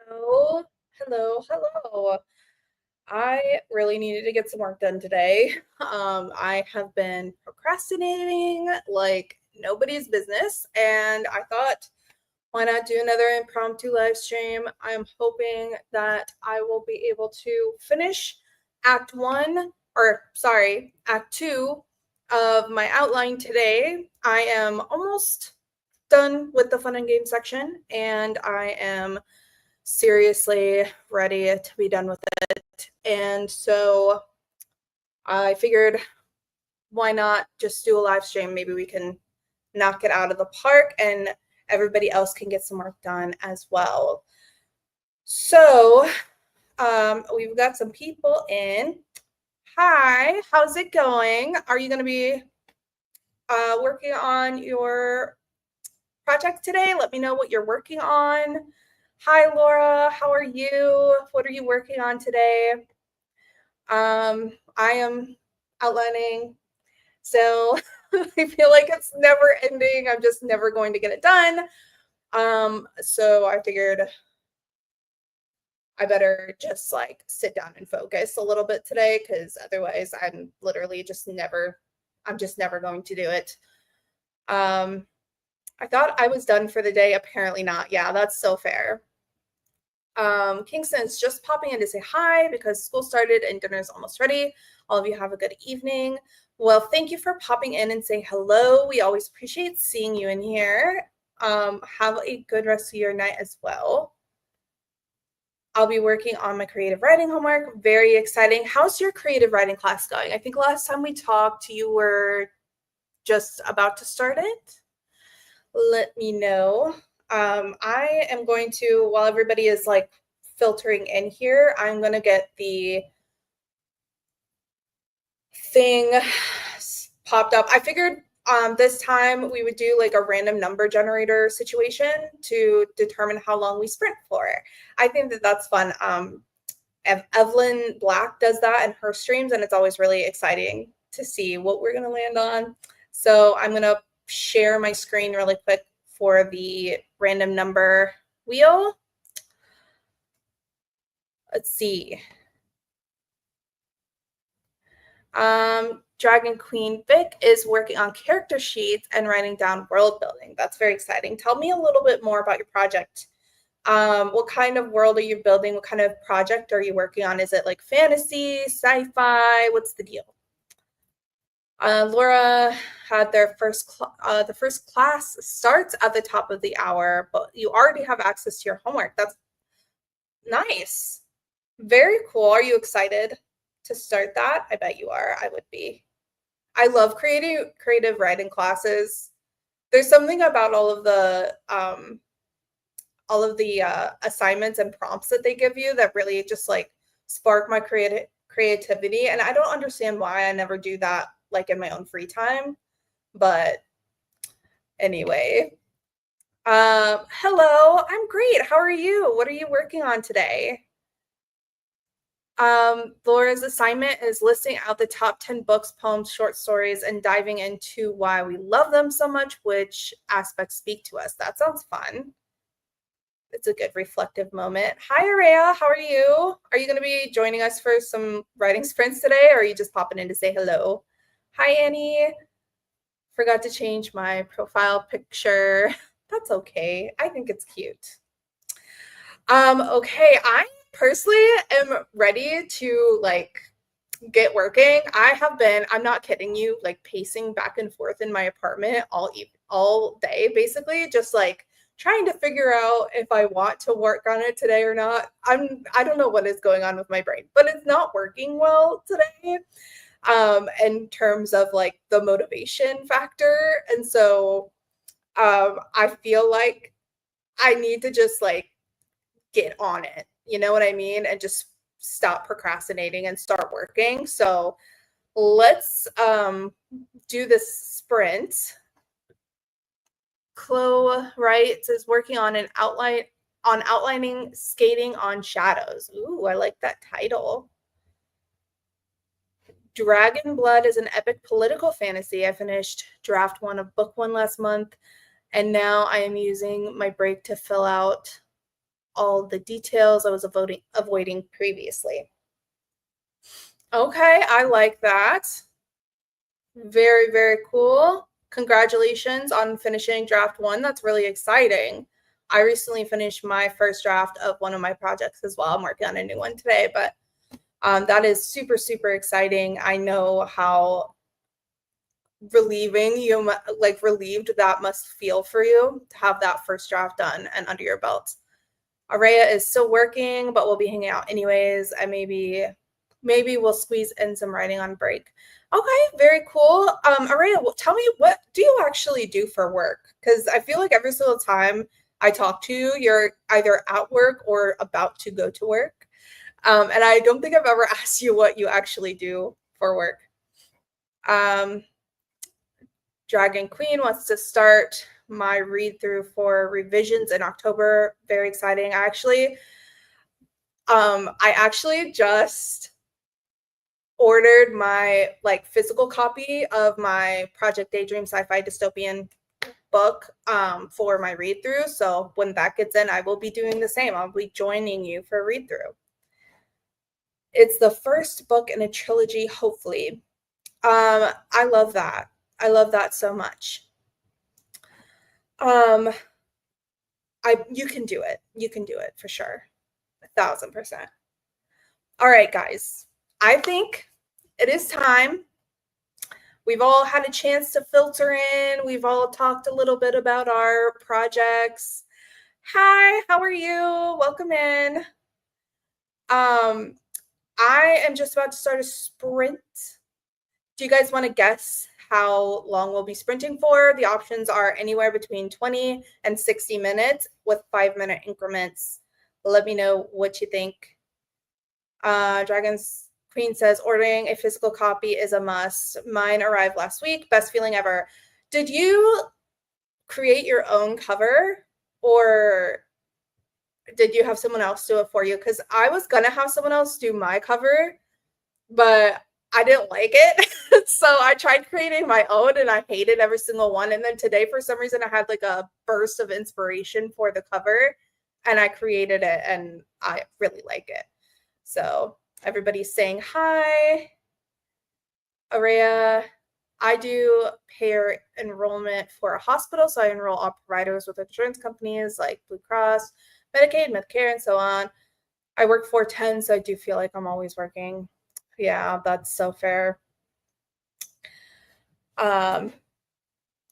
Hello, hello. I really needed to get some work done today. I have been procrastinating like nobody's business, and I thought, why not do another impromptu live stream? I'm hoping that I will be able to finish Act 2 of my outline today. I am almost done with the fun and game section, and I am seriously ready to be done with it. And so I figured, why not just do a live stream? Maybe we can knock it out of the park and everybody else can get some work done as well. So we've got some people in. Hi, how's it going? Are you going to be working on your project today? Let me know what you're working on. Hi, Laura. How are you? What are you working on today? I am outlining, so I feel like it's never ending. I'm just never going to get it done. So I figured I better just like sit down and focus a little bit today, because otherwise I'm just never going to do it. I thought I was done for the day. Apparently not. Yeah, that's so fair. Kingston's just popping in to say hi because school started and dinner is almost ready. All of you have a good evening. Well, thank you for popping in and saying hello. We always appreciate seeing you in here. Have a good rest of your night as well. I'll be working on my creative writing homework. Very exciting. How's your creative writing class going? I think last time we talked, you were just about to start it. Let me know. I am going to, while everybody is like filtering in here, I'm going to get the thing popped up. I figured this time we would do like a random number generator situation to determine how long we sprint for. I think that that's fun. Evelyn Black does that in her streams, and it's always really exciting to see what we're going to land on. So I'm going to share my screen really quick for the random number wheel. Let's see. Dragon Queen Vic is working on character sheets and writing down world building. That's very exciting. Tell me a little bit more about your project. What kind of world are you building? What kind of project are you working on? Is it like fantasy, sci-fi? What's the deal? Laura had their the first class starts at the top of the hour, but you already have access to your homework. That's nice. Very cool. Are you excited to start that? I bet you are. I would be. I love creative writing classes. There's something about all of the assignments and prompts that they give you that really just like spark my creativity. And I don't understand why I never do that like in my own free time. But anyway, hello, I'm great. How are you? What are you working on today? Laura's assignment is listing out the top 10 books, poems, short stories, and diving into why we love them so much, which aspects speak to us. That sounds fun. It's a good reflective moment. Hi, Araya. How are you? Are you going to be joining us for some writing sprints today, or are you just popping in to say hello? Hi, Annie. Forgot to change my profile picture. That's okay. I think it's cute. Okay, I personally am ready to like get working. I'm not kidding you, like pacing back and forth in my apartment all day, basically, just like trying to figure out if I want to work on it today or not. I don't know what is going on with my brain, but it's not working well today in terms of like the motivation factor. And so I feel like I need to just like get on it, you know what I mean? And just stop procrastinating and start working. So let's do this sprint. Chloe writes is working on outlining skating on shadows. Ooh, I like that title. Dragon Blood is an epic political fantasy. I finished draft 1 of book 1 last month, and now I am using my break to fill out all the details I was avoiding previously. Okay, I like that. Very, very cool. Congratulations on finishing draft 1. That's really exciting. I recently finished my first draft of one of my projects as well. I'm working on a new one today, but that is super, super exciting. I know how relieved that must feel for you to have that first draft done and under your belt. Araya is still working, but we'll be hanging out anyways, and maybe we'll squeeze in some writing on break. Okay, very cool. Araya, tell me, what do you actually do for work? Because I feel like every single time I talk to you, you're either at work or about to go to work. And I don't think I've ever asked you what you actually do for work. Dragon Queen wants to start my read through for revisions in October. Very exciting. I actually just ordered my physical copy of my Project Daydream sci-fi dystopian book for my read through. So when that gets in, I will be doing the same. I'll be joining you for a read through. It's the first book in a trilogy, hopefully. I love that. I love that so much. You can do it. You can do it for sure. 1,000%. All right, guys. I think it is time. We've all had a chance to filter in. We've all talked a little bit about our projects. Hi, how are you? Welcome in. I am just about to start a sprint. Do you guys want to guess how long we'll be sprinting for? The options are anywhere between 20 and 60 minutes with 5-minute increments. Let me know what you think. Dragon's Queen says, ordering a physical copy is a must. Mine arrived last week. Best feeling ever. Did you create your own cover, or did you have someone else do it for you? Because I was going to have someone else do my cover, but I didn't like it. So I tried creating my own and I hated every single one. And then today, for some reason, I had a burst of inspiration for the cover and I created it and I really like it. So everybody's saying hi. Araya, I do payer enrollment for a hospital. So I enroll all providers with insurance companies like Blue Cross, Medicaid, Medicare, and so on. I work 4/10, so I do feel like I'm always working. Yeah, that's so fair. Do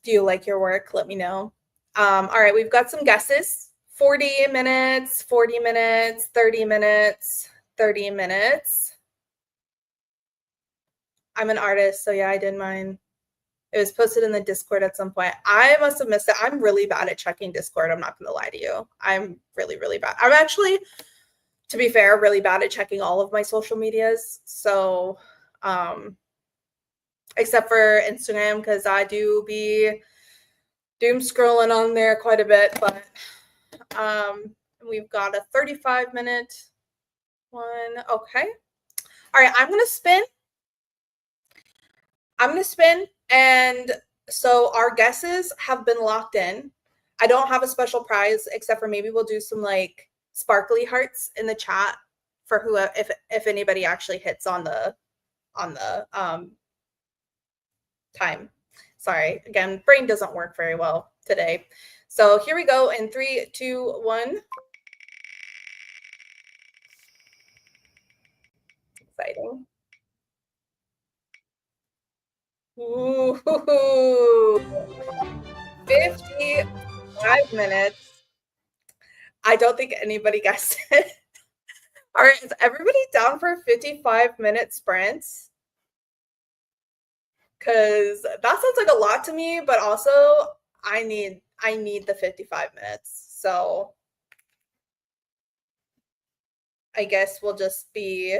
you like your work? Let me know. All right, we've got some guesses. 40 minutes, 40 minutes, 30 minutes, 30 minutes. I'm an artist, so yeah, I did mine. It was posted in the Discord at some point. I must have missed it. I'm really bad at checking Discord. I'm not going to lie to you. I'm really, really bad. I'm actually, to be fair, really bad at checking all of my social medias. So, except for Instagram, because I do be doom scrolling on there quite a bit. But we've got a 35-minute one. Okay. All right, I'm going to spin. And so our guesses have been locked in. I don't have a special prize, except for maybe we'll do some sparkly hearts in the chat for who, if anybody actually hits on the time. Sorry, again, brain doesn't work very well today. So here we go in 3, 2, 1. Exciting. Ooh, 55 minutes. I don't think anybody guessed it. All right, is everybody down for 55-minute sprints? Because that sounds like a lot to me, but also I need the 55 minutes. So I guess we'll just be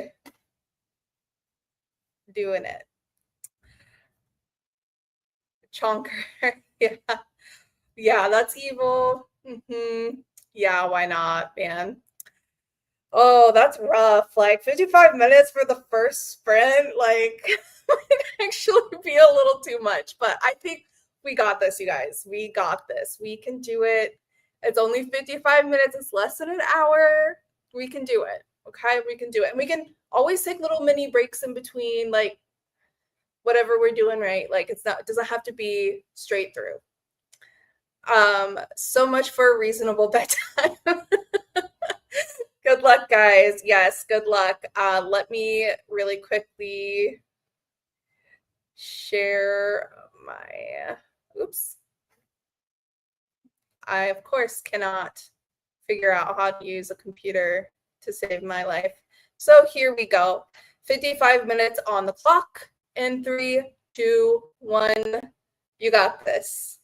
doing it. Chonker. Yeah, that's evil. Yeah, why not, man? Oh, that's rough. 55 minutes for the first sprint, might actually be a little too much. But I think we got this, you guys. We got this. We can do it. It's only 55 minutes. It's less than an hour. We can do it. Okay, we can do it. And we can always take little mini breaks in between, like whatever we're doing, right? Like it doesn't have to be straight through. So much for a reasonable bedtime. Good luck, guys. Yes, good luck. Let me really quickly share my, oops. I, of course, cannot figure out how to use a computer to save my life. So here we go. 55 minutes on the clock. In 3, 2, 1. You got this.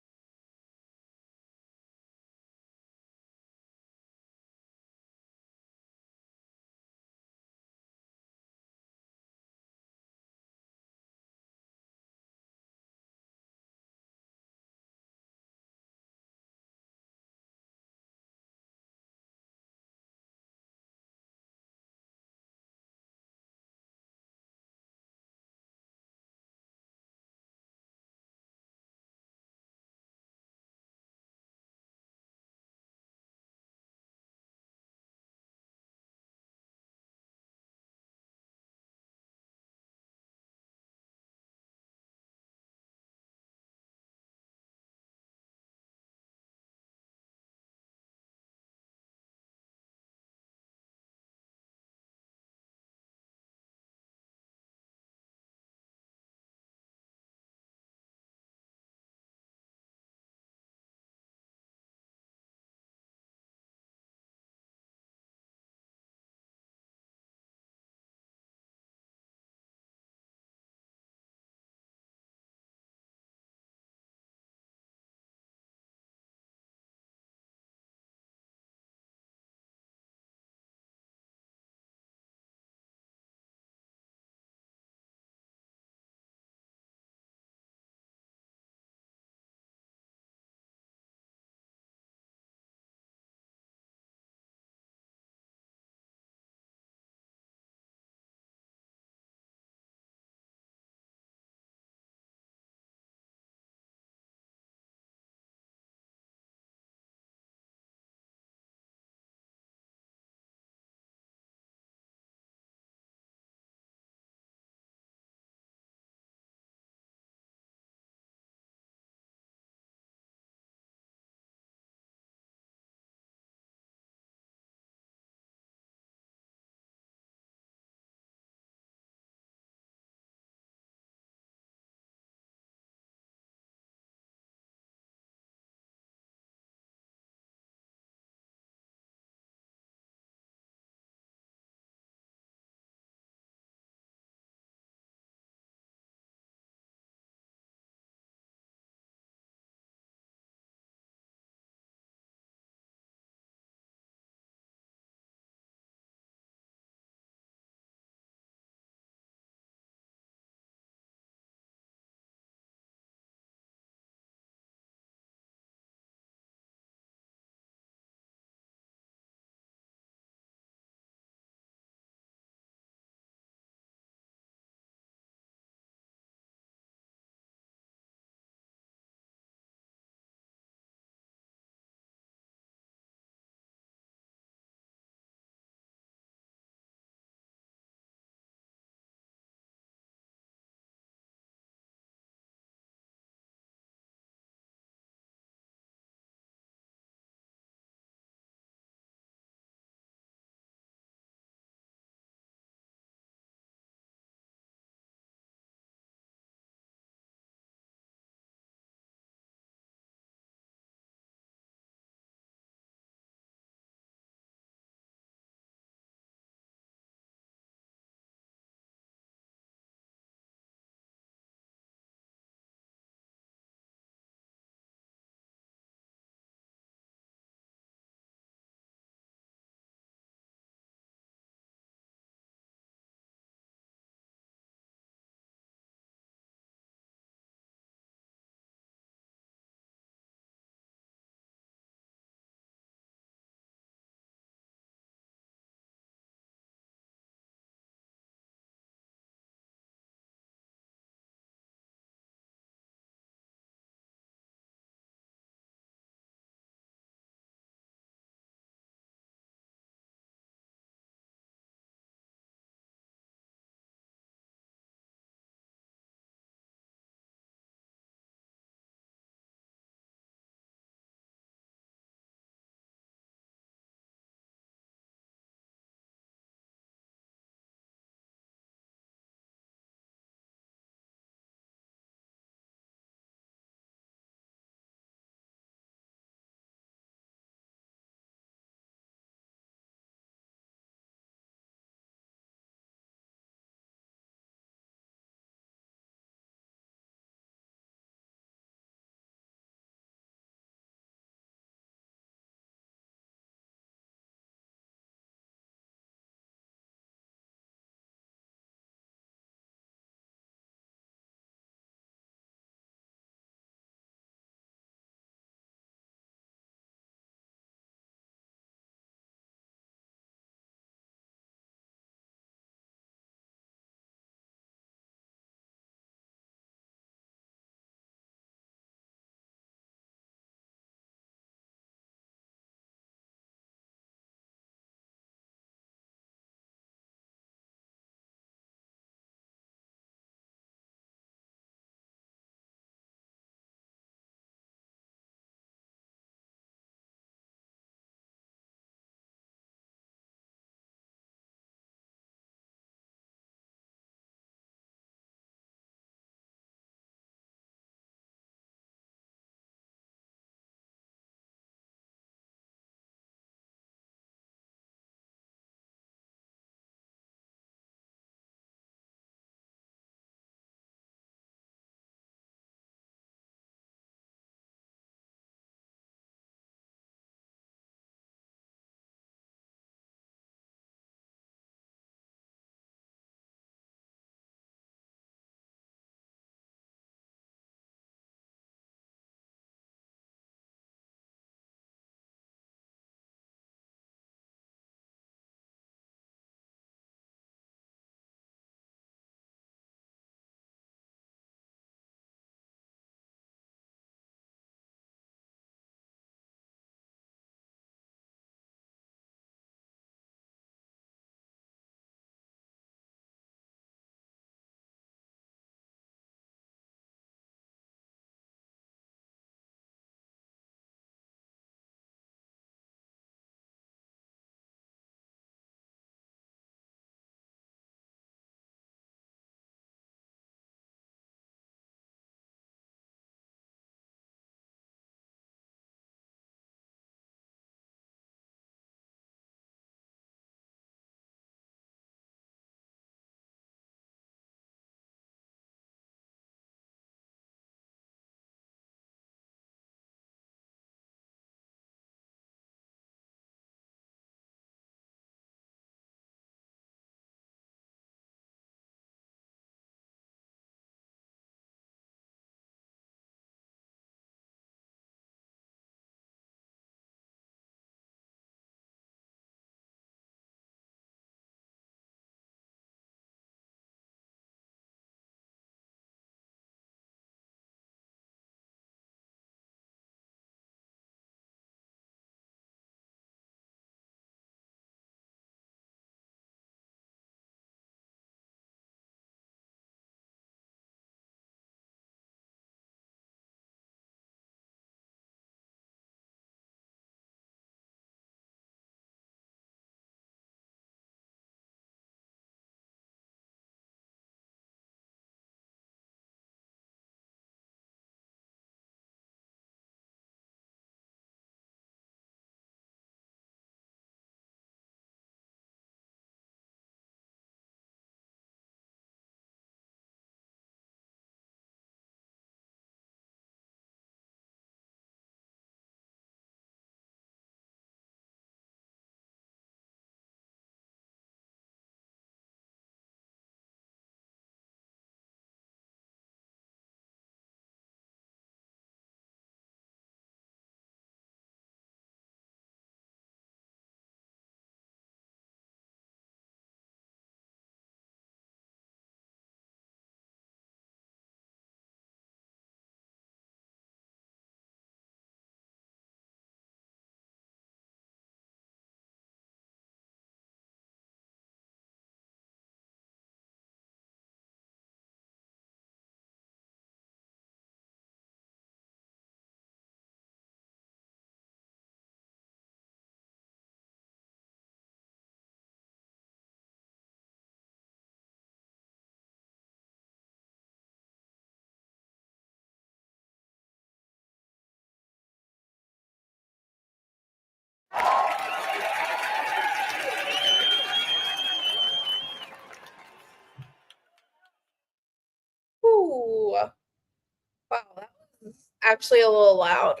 actually a little loud.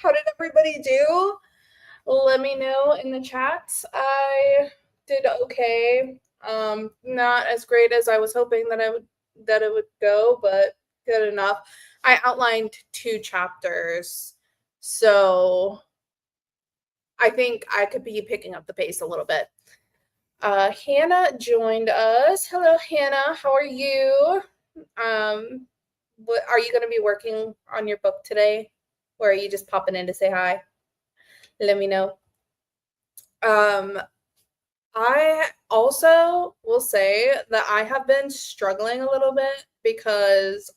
How did everybody do? Let me know in the chat. I did okay. Not as great as I was hoping that it would go, but good enough. I outlined 2 chapters, so I think I could be picking up the pace a little bit. Hannah joined us. Hello, Hannah. How are you? What are you going to be working on your book today, or are you just popping in to say hi? Let me know. I also will say that I have been struggling a little bit because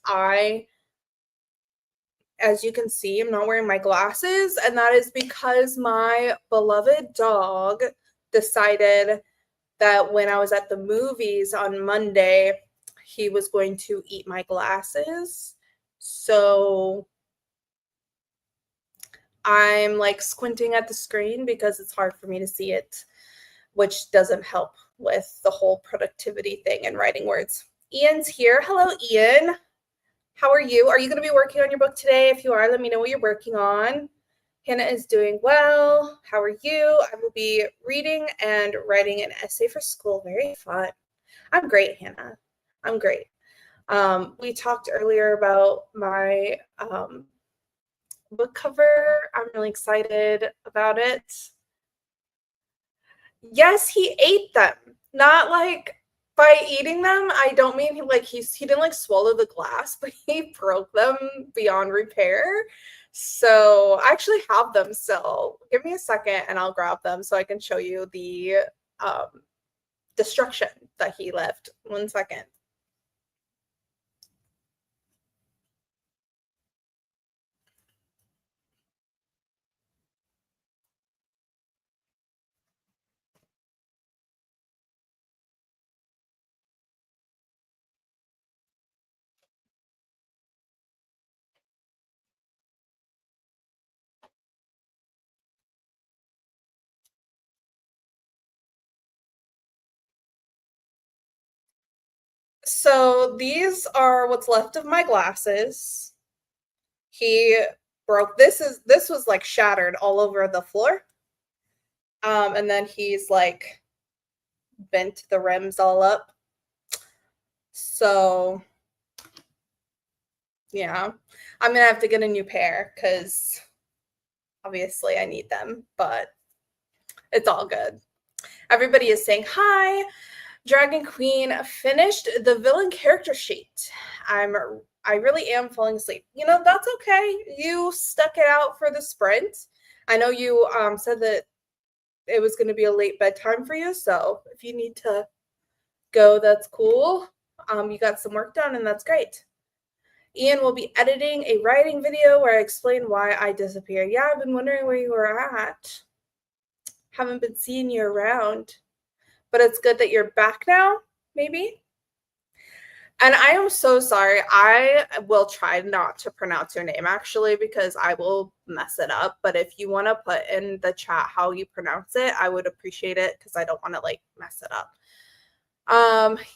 as you can see, I'm not wearing my glasses, and that is because my beloved dog decided that when I was at the movies on Monday, he was going to eat my glasses. So I'm like squinting at the screen because it's hard for me to see it, which doesn't help with the whole productivity thing and writing words. Ian's here. Hello, Ian. How are you? Are you going to be working on your book today? If you are, let me know what you're working on. Hannah is doing well. How are you? I will be reading and writing an essay for school. Very fun. I'm great, Hannah. I'm great. We talked earlier about my book cover. I'm really excited about it. Yes, he ate them. Not like by eating them, I don't mean he didn't like swallow the glass, but he broke them beyond repair. So I actually have them still. Give me a second and I'll grab them so I can show you the destruction that he left. 1 second. So these are what's left of my glasses. He broke this was like shattered all over the floor. And then he's like bent the rims all up. So yeah, I'm gonna have to get a new pair because obviously I need them, but it's all good. Everybody is saying hi. Dragon Queen finished the villain character sheet. I really am falling asleep. You know, that's okay. You stuck it out for the sprint. I know you said that it was going to be a late bedtime for you, so if you need to go, that's cool. You got some work done, and that's great. Ian will be editing a writing video where I explain why I disappeared. Yeah, I've been wondering where you were at. Haven't been seeing you around. But it's good that you're back now, maybe. And I am so sorry. I will try not to pronounce your name, actually, because I will mess it up. But if you want to put in the chat how you pronounce it, I would appreciate it because I don't want to like mess it up.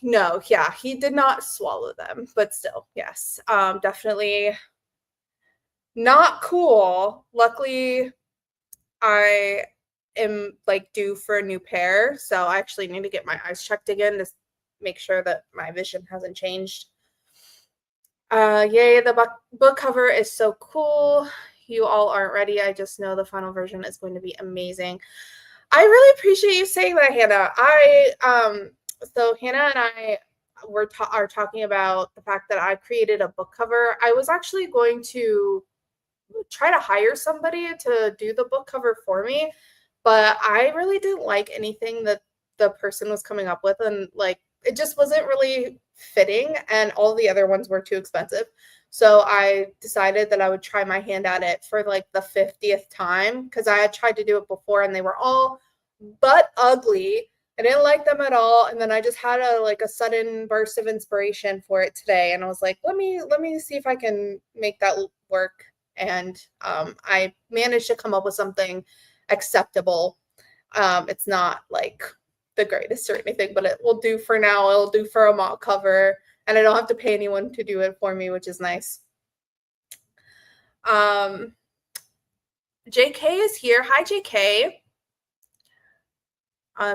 No, yeah, he did not swallow them, but still, yes, definitely not cool. Luckily, I am like due for a new pair, so I actually need to get my eyes checked again to make sure that my vision hasn't changed. Yay, the book cover is so cool. You all aren't ready. I just know the final version is going to be amazing. I really appreciate you saying that, Hannah. So Hannah and I are talking about the fact that I created a book cover. I was actually going to try to hire somebody to do the book cover for me, but I really didn't like anything that the person was coming up with, and like it just wasn't really fitting, and all the other ones were too expensive. So I decided that I would try my hand at it for like the 50th time because I had tried to do it before and they were all but ugly. I didn't like them at all, and then I just had a sudden burst of inspiration for it today, and I was like, let me see if I can make that work. And I managed to come up with something acceptable. It's not like the greatest or anything, but it will do for now. It'll do for a mock cover, and I don't have to pay anyone to do it for me, which is nice. JK is here. Hi, JK.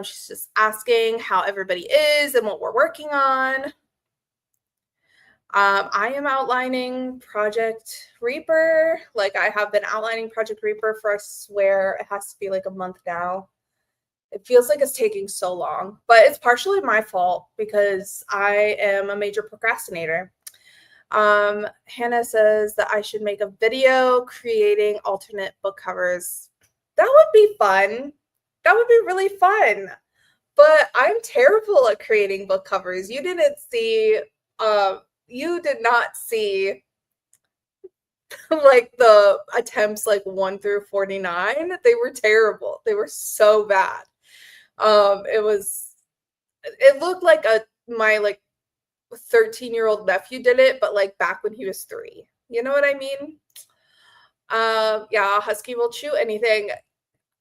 She's just asking how everybody is and what we're working on. I am outlining Project Reaper. Like, I have been outlining Project Reaper for, I swear, it has to be like a month now. It feels like it's taking so long, but it's partially my fault because I am a major procrastinator. Hannah says that I should make a video creating alternate book covers. That would be fun. That would be really fun. But I'm terrible at creating book covers. You did not see like the attempts like 1 through 49. They were terrible. They were so bad. It looked like my like 13-year-old nephew did it, but like back when he was 3. You know what I mean? Yeah, husky will chew anything.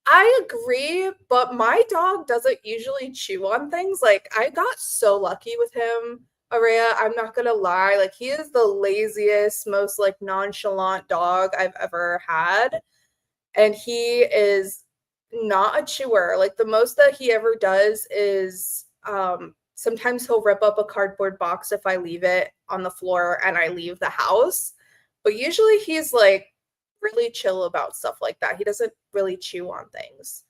I agree, but my dog doesn't usually chew on things. Like, I got so lucky with him, Araya. I'm not gonna lie. Like, he is the laziest, most like nonchalant dog I've ever had. And he is not a chewer. Like, the most that he ever does is sometimes he'll rip up a cardboard box if I leave it on the floor and I leave the house. But usually he's like really chill about stuff like that. He doesn't really chew on things.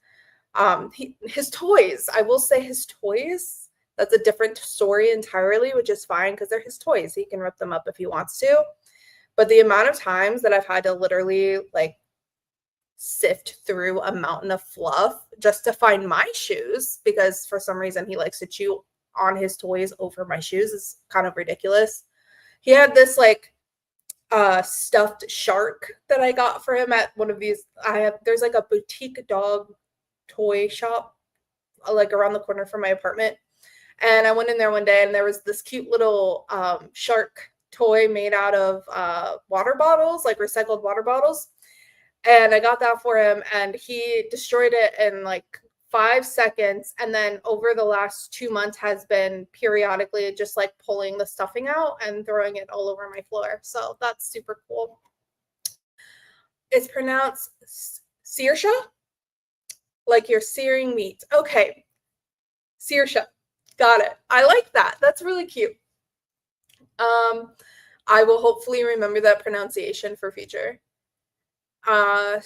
His toys, I will say his toys, that's a different story entirely, which is fine because they're his toys. He can rip them up if he wants to. But the amount of times that I've had to literally like sift through a mountain of fluff just to find my shoes, because for some reason he likes to chew on his toys over my shoes, is kind of ridiculous. He had this like stuffed shark that I got for him at one of these. There's like a boutique dog toy shop like around the corner from my apartment. And I went in there one day and there was this cute little shark toy made out of water bottles, like recycled water bottles. And I got that for him and he destroyed it in like 5 seconds. And then over the last 2 months has been periodically just like pulling the stuffing out and throwing it all over my floor. So that's super cool. It's pronounced Saoirse, like you're searing meat. Okay. Saoirse. Got it. I like that. That's really cute. I will hopefully remember that pronunciation for future. Saoirse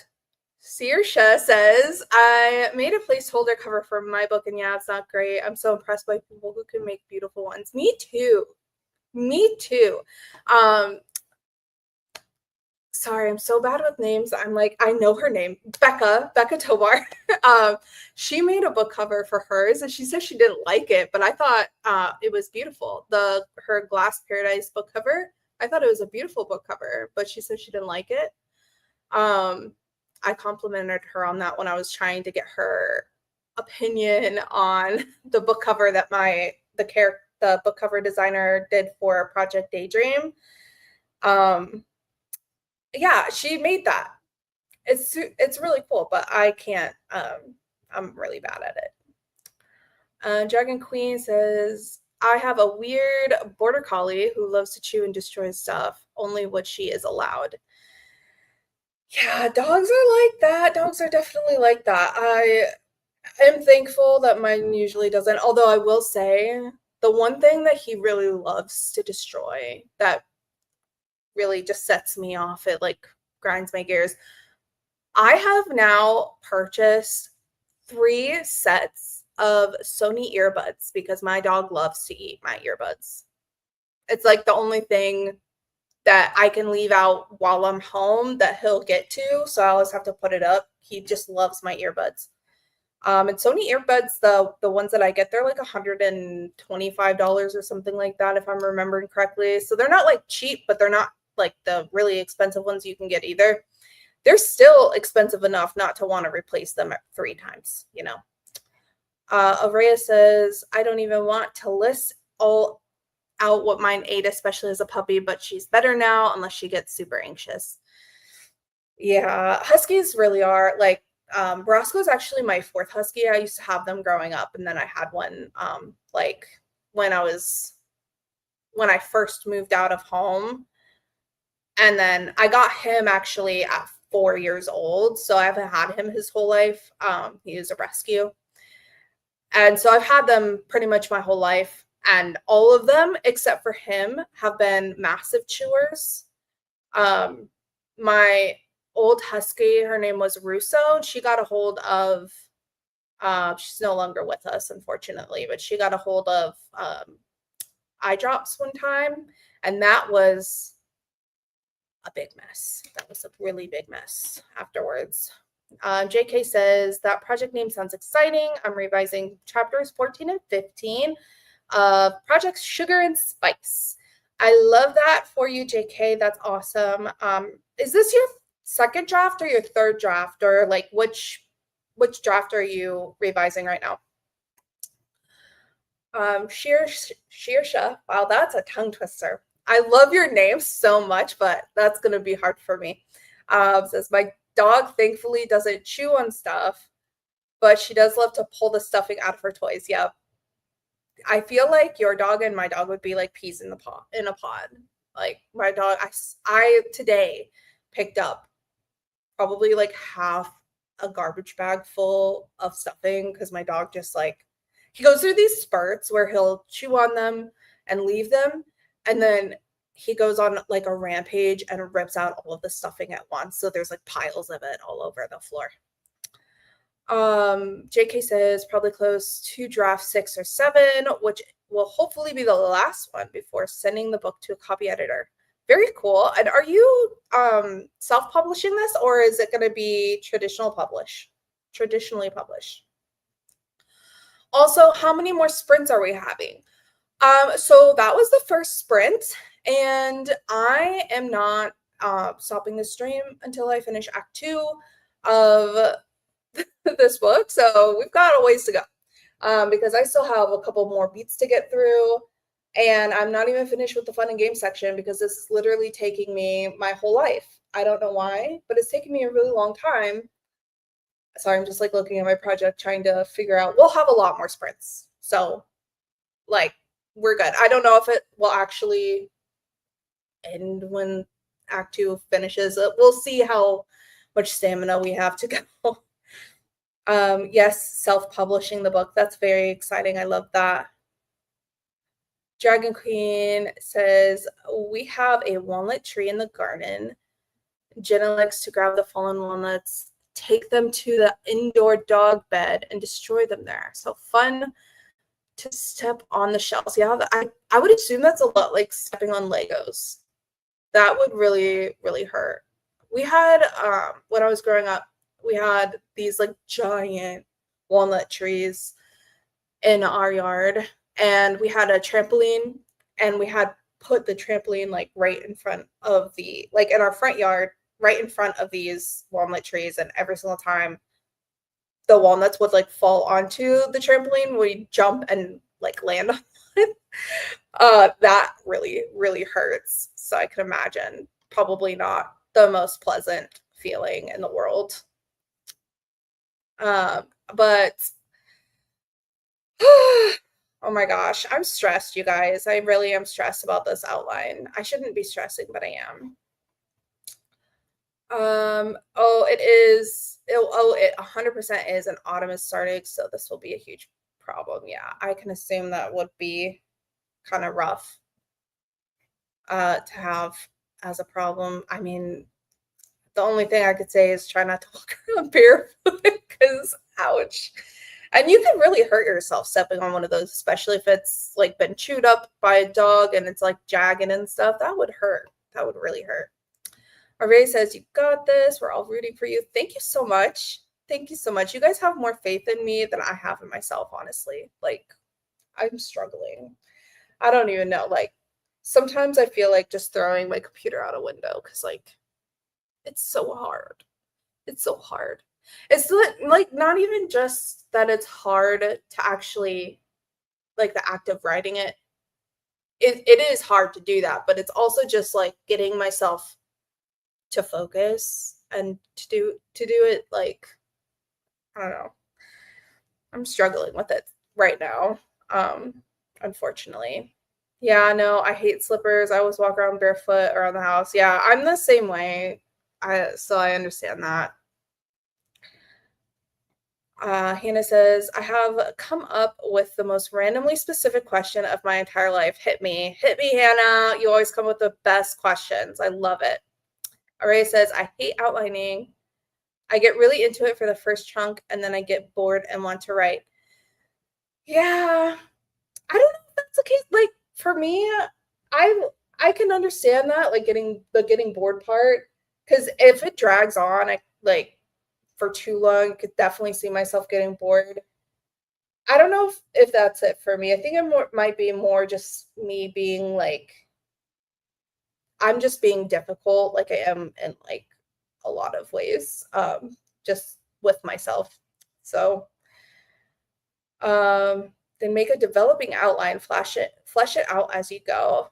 says, I made a placeholder cover for my book, and yeah, it's not great. I'm so impressed by people who can make beautiful ones. Me too. Me too. Sorry, I'm so bad with names. I'm like, I know her name. Becca Tobar. She made a book cover for hers, and she said she didn't like it, but I thought it was beautiful. Her Glass Paradise book cover, I thought it was a beautiful book cover, but she said she didn't like it. I complimented her on that when I was trying to get her opinion on the book cover that the book cover designer did for Project Daydream. Yeah, she made that. It's really cool, but I can't. I'm really bad at it. Dragon Queen says, I have a weird border collie who loves to chew and destroy stuff, only what she is allowed. Yeah, dogs are like that. Dogs are definitely like that. I am thankful that mine usually doesn't. Although I will say, the one thing that he really loves to destroy that really just sets me off, it like grinds my gears. I have now purchased 3 sets of Sony earbuds because my dog loves to eat my earbuds. It's like the only thing that I can leave out while I'm home that he'll get to, so I always have to put it up. He just loves my earbuds. And Sony earbuds, the ones that I get, they're like $125 or something like that, if I'm remembering correctly. So they're not like cheap, but they're not like the really expensive ones you can get either. They're still expensive enough not to want to replace them 3 times, you know. Araya says, I don't even want to list all out what mine ate, especially as a puppy, but she's better now unless she gets super anxious. Yeah, huskies really are like, Roscoe's actually my 4th husky. I used to have them growing up, and then I had one like when I first moved out of home. And then I got him actually at 4 years old, so I haven't had him his whole life. He was a rescue. And so I've had them pretty much my whole life, and all of them except for him have been massive chewers. My old husky, her name was Russo. She got a hold of she's no longer with us, unfortunately, but she got a hold of eye drops one time, and that was a big mess. That was a really big mess afterwards. JK says, that project name sounds exciting. I'm revising chapters 14 and 15 of Project Sugar and Spice. I love that for you, JK. That's awesome. Is this your second draft or your third draft, or like which draft are you revising right now? Sheersha. Wow, that's a tongue twister. I love your name so much, but that's going to be hard for me. Says, my dog thankfully doesn't chew on stuff, but she does love to pull the stuffing out of her toys. Yeah. I feel like your dog and my dog would be like peas in a pod. Like my dog, I today picked up probably like half a garbage bag full of stuffing because my dog just like, he goes through these spurts where he'll chew on them and leave them, and then he goes on like a rampage and rips out all of the stuffing at once. So there's like piles of it all over the floor. JK says probably close to draft 6 or 7, which will hopefully be the last one before sending the book to a copy editor. Very cool. And are you self-publishing this, or is it going to be traditionally published? Also, how many more sprints are we having? So that was the first sprint, and I am not stopping the stream until I finish Act 2 of this book. So we've got a ways to go because I still have a couple more beats to get through, and I'm not even finished with the fun and game section because this is literally taking me my whole life. I don't know why, but it's taking me a really long time. Sorry, I'm just like looking at my project trying to figure out. We'll have a lot more sprints, so like we're good. I don't know if it will actually end when Act 2 finishes. We'll see how much stamina we have to go. Yes, self-publishing the book. That's very exciting. I love that. Dragon Queen says, we have a walnut tree in the garden. Jenna likes to grab the fallen walnuts, take them to the indoor dog bed, and destroy them there. So fun to step on the shells. Yeah, I would assume that's a lot like stepping on Legos. That would really, really hurt. We had, when I was growing up, we had these like giant walnut trees in our yard, and we had a trampoline, and we had put the trampoline like right in front of the, like in our front yard, right in front of these walnut trees, and every single time the walnuts would like fall onto the trampoline, we'd jump and like land on it. That really, really hurts. So I can imagine probably not the most pleasant feeling in the world. But oh my gosh, I'm stressed, you guys. I really am stressed about this outline. I shouldn't be stressing, but I am. It 100% is an autumn is starting, so this will be a huge problem. Yeah, I can assume that would be kind of rough to have as a problem. I mean, the only thing I could say is try not to walk around barefoot because ouch. And you can really hurt yourself stepping on one of those, especially if it's like been chewed up by a dog and it's like jagged and stuff. That would hurt. That would really hurt. Array says, you got this. We're all rooting for you. Thank you so much. Thank you so much. You guys have more faith in me than I have in myself, honestly. Like, I'm struggling. I don't even know. Like, sometimes I feel like just throwing my computer out a window because, like, it's so hard. It's so hard. It's like not even just that it's hard to actually, like, the act of writing it. It is hard to do that, but it's also just like getting myself to focus and to do it. Like, I don't know. I'm struggling with it right now. Unfortunately. Yeah, no, I hate slippers. I always walk around barefoot around the house. Yeah, I'm the same way. So I understand that. Hannah says, I have come up with the most randomly specific question of my entire life. Hit me. Hit me, Hannah. You always come with the best questions. I love it. Araya says, I hate outlining. I get really into it for the first chunk and then I get bored and want to write. Yeah, I don't know if that's the case. Like for me, I can understand that, like getting bored part. Because if it drags on, I like for too long, I could definitely see myself getting bored. I don't know if that's it for me. I think it might be more just me being like I'm just being difficult, like I am in like a lot of ways, just with myself. So, then make a developing outline, flesh it out as you go.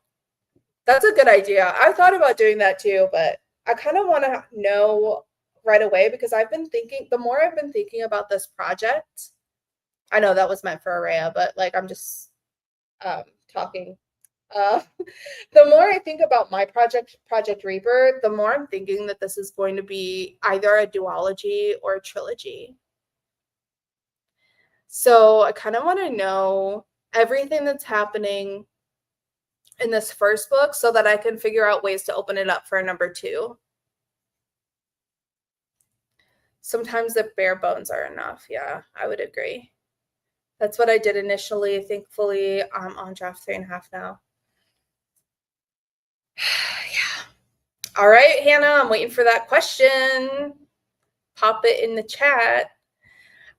That's a good idea. I thought about doing that too, but I kind of want to know right away because I've been thinking, the more I've been thinking about this project, I know that was meant for Araya, but like I'm just talking. Uh, the more I think about my project, Project Reaper, the more I'm thinking that this is going to be either a duology or a trilogy. So I kind of want to know everything that's happening in this first book so that I can figure out ways to open it up for a number 2. Sometimes the bare bones are enough. Yeah, I would agree. That's what I did initially. Thankfully, I'm on draft 3.5 now. Yeah. All right, Hannah, I'm waiting for that question. Pop it in the chat.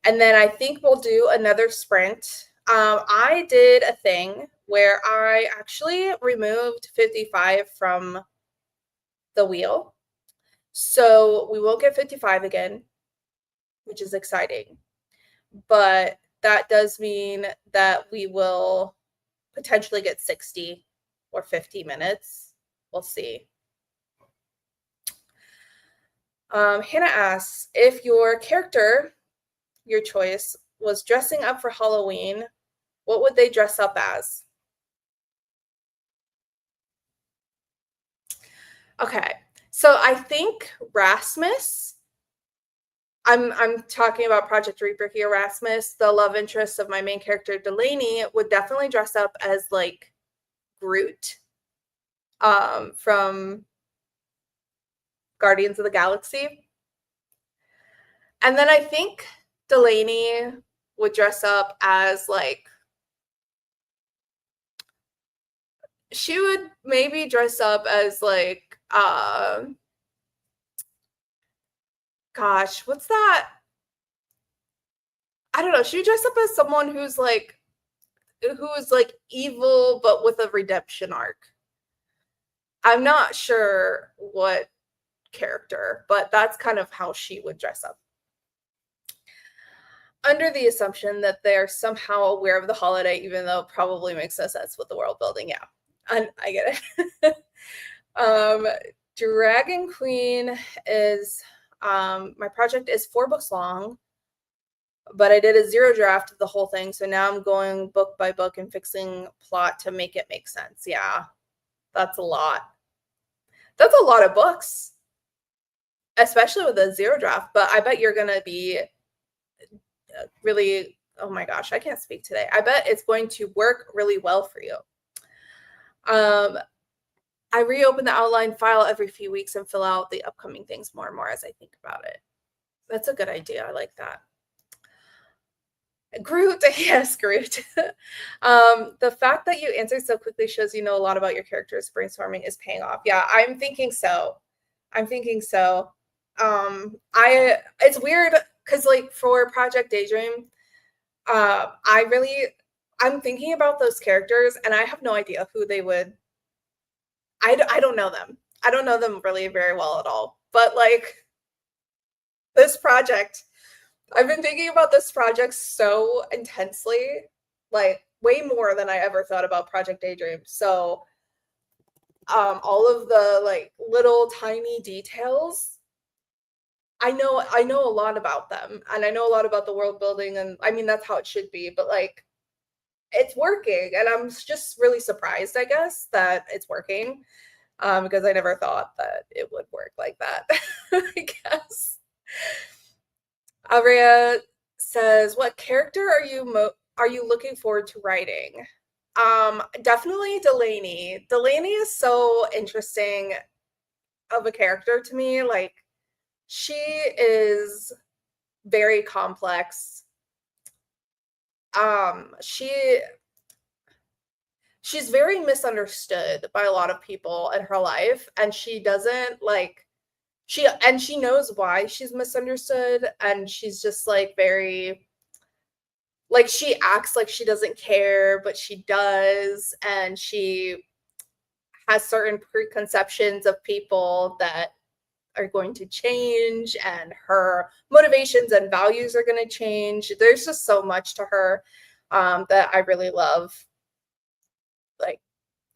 And then I think we'll do another sprint. I did a thing where I actually removed 55 from the wheel. So we won't get 55 again, which is exciting. But that does mean that we will potentially get 60 or 50 minutes. We'll see. Hannah asks, if your character, your choice, was dressing up for Halloween, what would they dress up as? Okay, so I think Rasmus, I'm talking about Project Reaper here. Rasmus, the love interest of my main character Delaney, would definitely dress up as like Groot from Guardians of the Galaxy. And then I think Delaney would dress up as like, she would maybe dress up as like, gosh, what's that? I don't know. She would dress up as someone who is like evil but with a redemption arc. I'm not sure what character, but that's kind of how she would dress up. Under the assumption that they're somehow aware of the holiday, even though it probably makes no sense with the world building. Yeah, and I get it. Dragon Queen is, my project is 4 books long, but I did a 0 draft of the whole thing. So now I'm going book by book and fixing plot to make it make sense. Yeah, that's a lot. That's a lot of books, especially with a 0 draft, but I bet you're going to be really, oh my gosh, I can't speak today. I bet it's going to work really well for you. I reopen the outline file every few weeks and fill out the upcoming things more and more as I think about it. That's a good idea. I like that. Groot, yes, Groot. The fact that you answered so quickly shows you know a lot about your characters. Brainstorming is paying off. Yeah, I'm thinking so. It's weird because like for Project Daydream, I'm thinking about those characters and I have no idea who they would. I don't know them. I don't know them really very well at all. But like this project, I've been thinking about this project so intensely, like way more than I ever thought about Project Daydream. So all of the like little tiny details, I know a lot about them and I know a lot about the world building, and I mean that's how it should be, but like it's working, and I'm just really surprised, I guess, that it's working, because I never thought that it would work like that. I guess. Aria says, "What character are you looking forward to writing?" Definitely Delaney. Delaney is so interesting of a character to me. Like, she is very complex. She's very misunderstood by a lot of people in her life, and she doesn't like she knows why she's misunderstood, and she's just like very like she acts like she doesn't care, but she does, and she has certain preconceptions of people that are going to change, and her motivations and values are going to change. There's just so much to her that I really love, like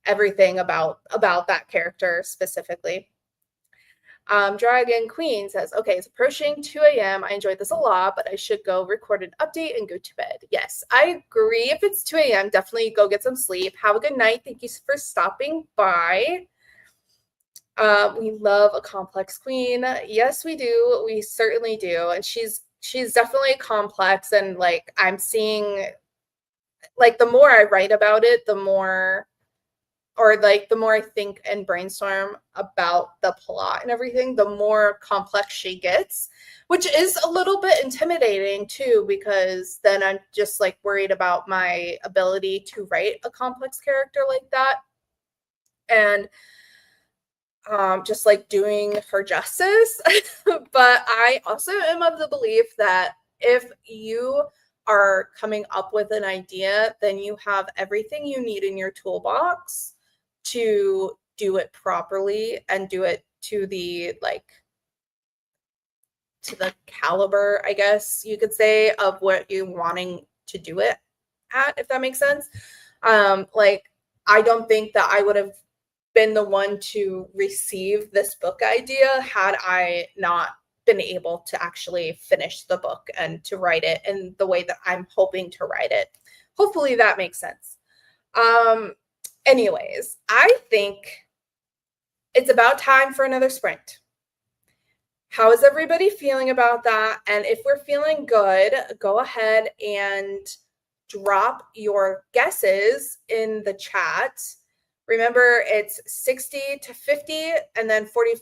everything about that character specifically. Dragon Queen says, "Okay, it's approaching 2 a.m. I enjoyed this a lot, but I should go record an update and go to bed." Yes, I agree. If it's 2 a.m., definitely go get some sleep. Have a good night. Thank you for stopping by. We love a complex queen. Yes, we do. We certainly do. And she's definitely complex, and like I'm seeing like the more I write about it, the more I think and brainstorm about the plot and everything, the more complex she gets, which is a little bit intimidating too, because then I'm just like worried about my ability to write a complex character like that. And just like doing her justice. But I also am of the belief that if you are coming up with an idea, then you have everything you need in your toolbox to do it properly and do it to the caliber, I guess you could say, of what you're wanting to do it at, if that makes sense. Like, I don't think that I would have been the one to receive this book idea had I not been able to actually finish the book and to write it in the way that I'm hoping to write it. Hopefully that makes sense. Anyways, I think it's about time for another sprint. How is everybody feeling about that? And if we're feeling good, go ahead and drop your guesses in the chat. Remember, it's 60 to 50 and then 40,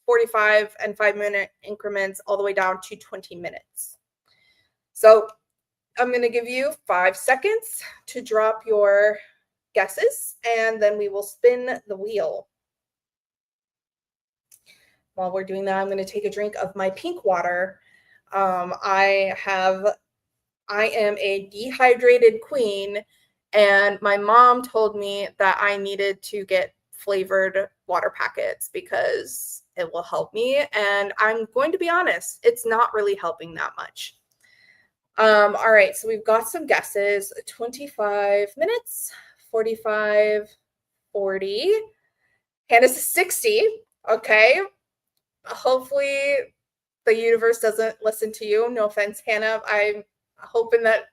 45 and 5-minute increments all the way down to 20 minutes. So I'm going to give you 5 seconds to drop your guesses, and then we will spin the wheel. While we're doing that, I'm going to take a drink of my pink water. I am a dehydrated queen, and my mom told me that I needed to get flavored water packets because it will help me. And I'm going to be honest, it's not really helping that much. All right, so we've got some guesses. 25 minutes, 45, 40. Hannah's 60. Okay. Hopefully the universe doesn't listen to you. No offense, Hannah. I'm hoping that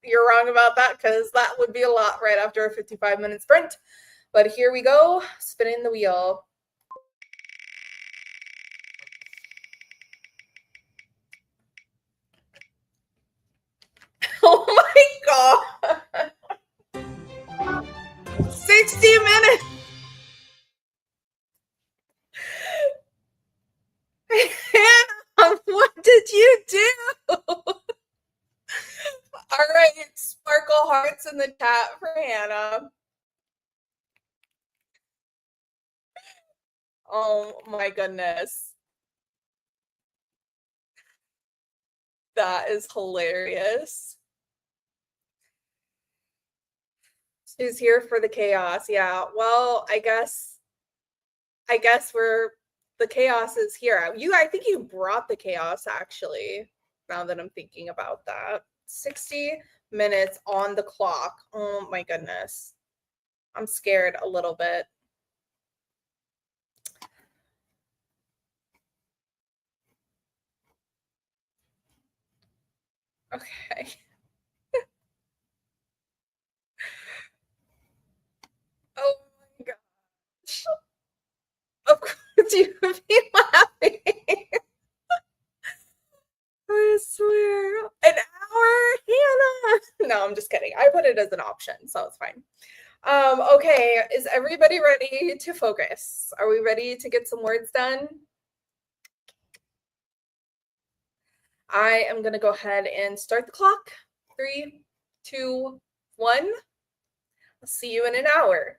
you're wrong about that, because that would be a lot right after a 55-minute sprint. But here we go, spinning the wheel. Oh my god. 60 minutes. Hannah, what did you do? All right, sparkle hearts in the chat for Hannah. Oh my goodness. That is hilarious. She's here for the chaos. Yeah. Well, I guess the chaos is here. I think you brought the chaos, actually, now that I'm thinking about that. 60 minutes on the clock. Oh my goodness. I'm scared a little bit. Okay. it as an option, so it's fine. Okay, is everybody ready to focus? Are we ready to get some words done? I am going to go ahead and start the clock. 3, 2, 1. I'll see you in an hour.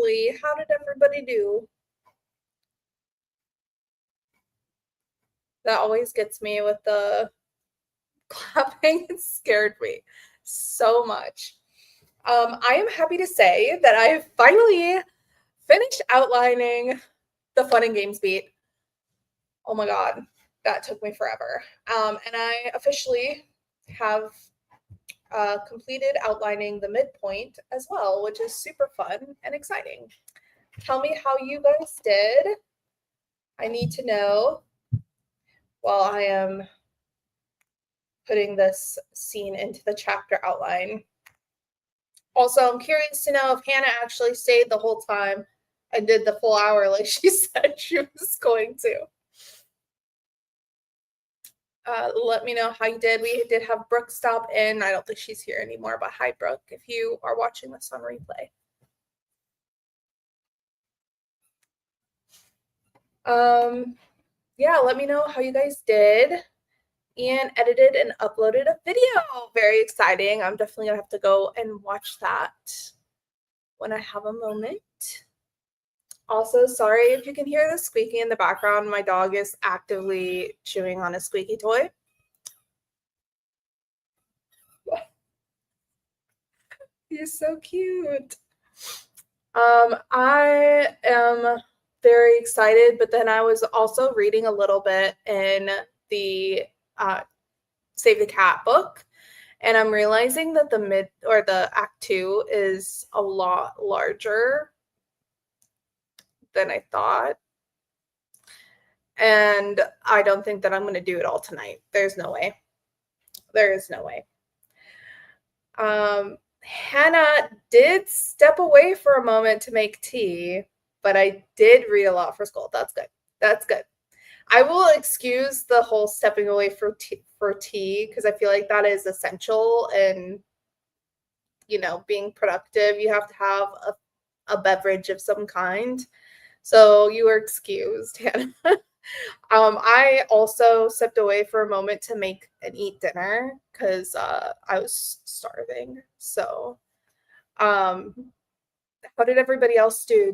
virtually. How did everybody do? That always gets me with the clapping. It scared me so much. I am happy to say that I have finally finished outlining the fun and games beat. Oh my god, that took me forever. And I officially have completed outlining the midpoint as well, which is super fun and exciting. Tell me how you guys did. I need to know while I am putting this scene into the chapter outline. Also, I'm curious to know if Hannah actually stayed the whole time and did the full hour like she said she was going to. Let me know how you did. We did have Brooke stop in. I don't think she's here anymore, but hi, Brooke, if you are watching this on replay. Yeah, let me know how you guys did. Ian edited and uploaded a video. Very exciting. I'm definitely gonna have to go and watch that when I have a moment. Also, sorry if you can hear the squeaking in the background. My dog is actively chewing on a squeaky toy. He's so cute. I am very excited, but then I was also reading a little bit in the Save the Cat book, and I'm realizing that the Act 2 is a lot larger than I thought. And I don't think that I'm going to do it all tonight. There's no way. There is no way. Hannah did step away for a moment to make tea, but I did read a lot for school. That's good. That's good. I will excuse the whole stepping away for tea because I feel like that is essential in, being productive. You have to have a beverage of some kind. So you are excused, Hannah. I also stepped away for a moment to make and eat dinner because I was starving. So, how did everybody else do?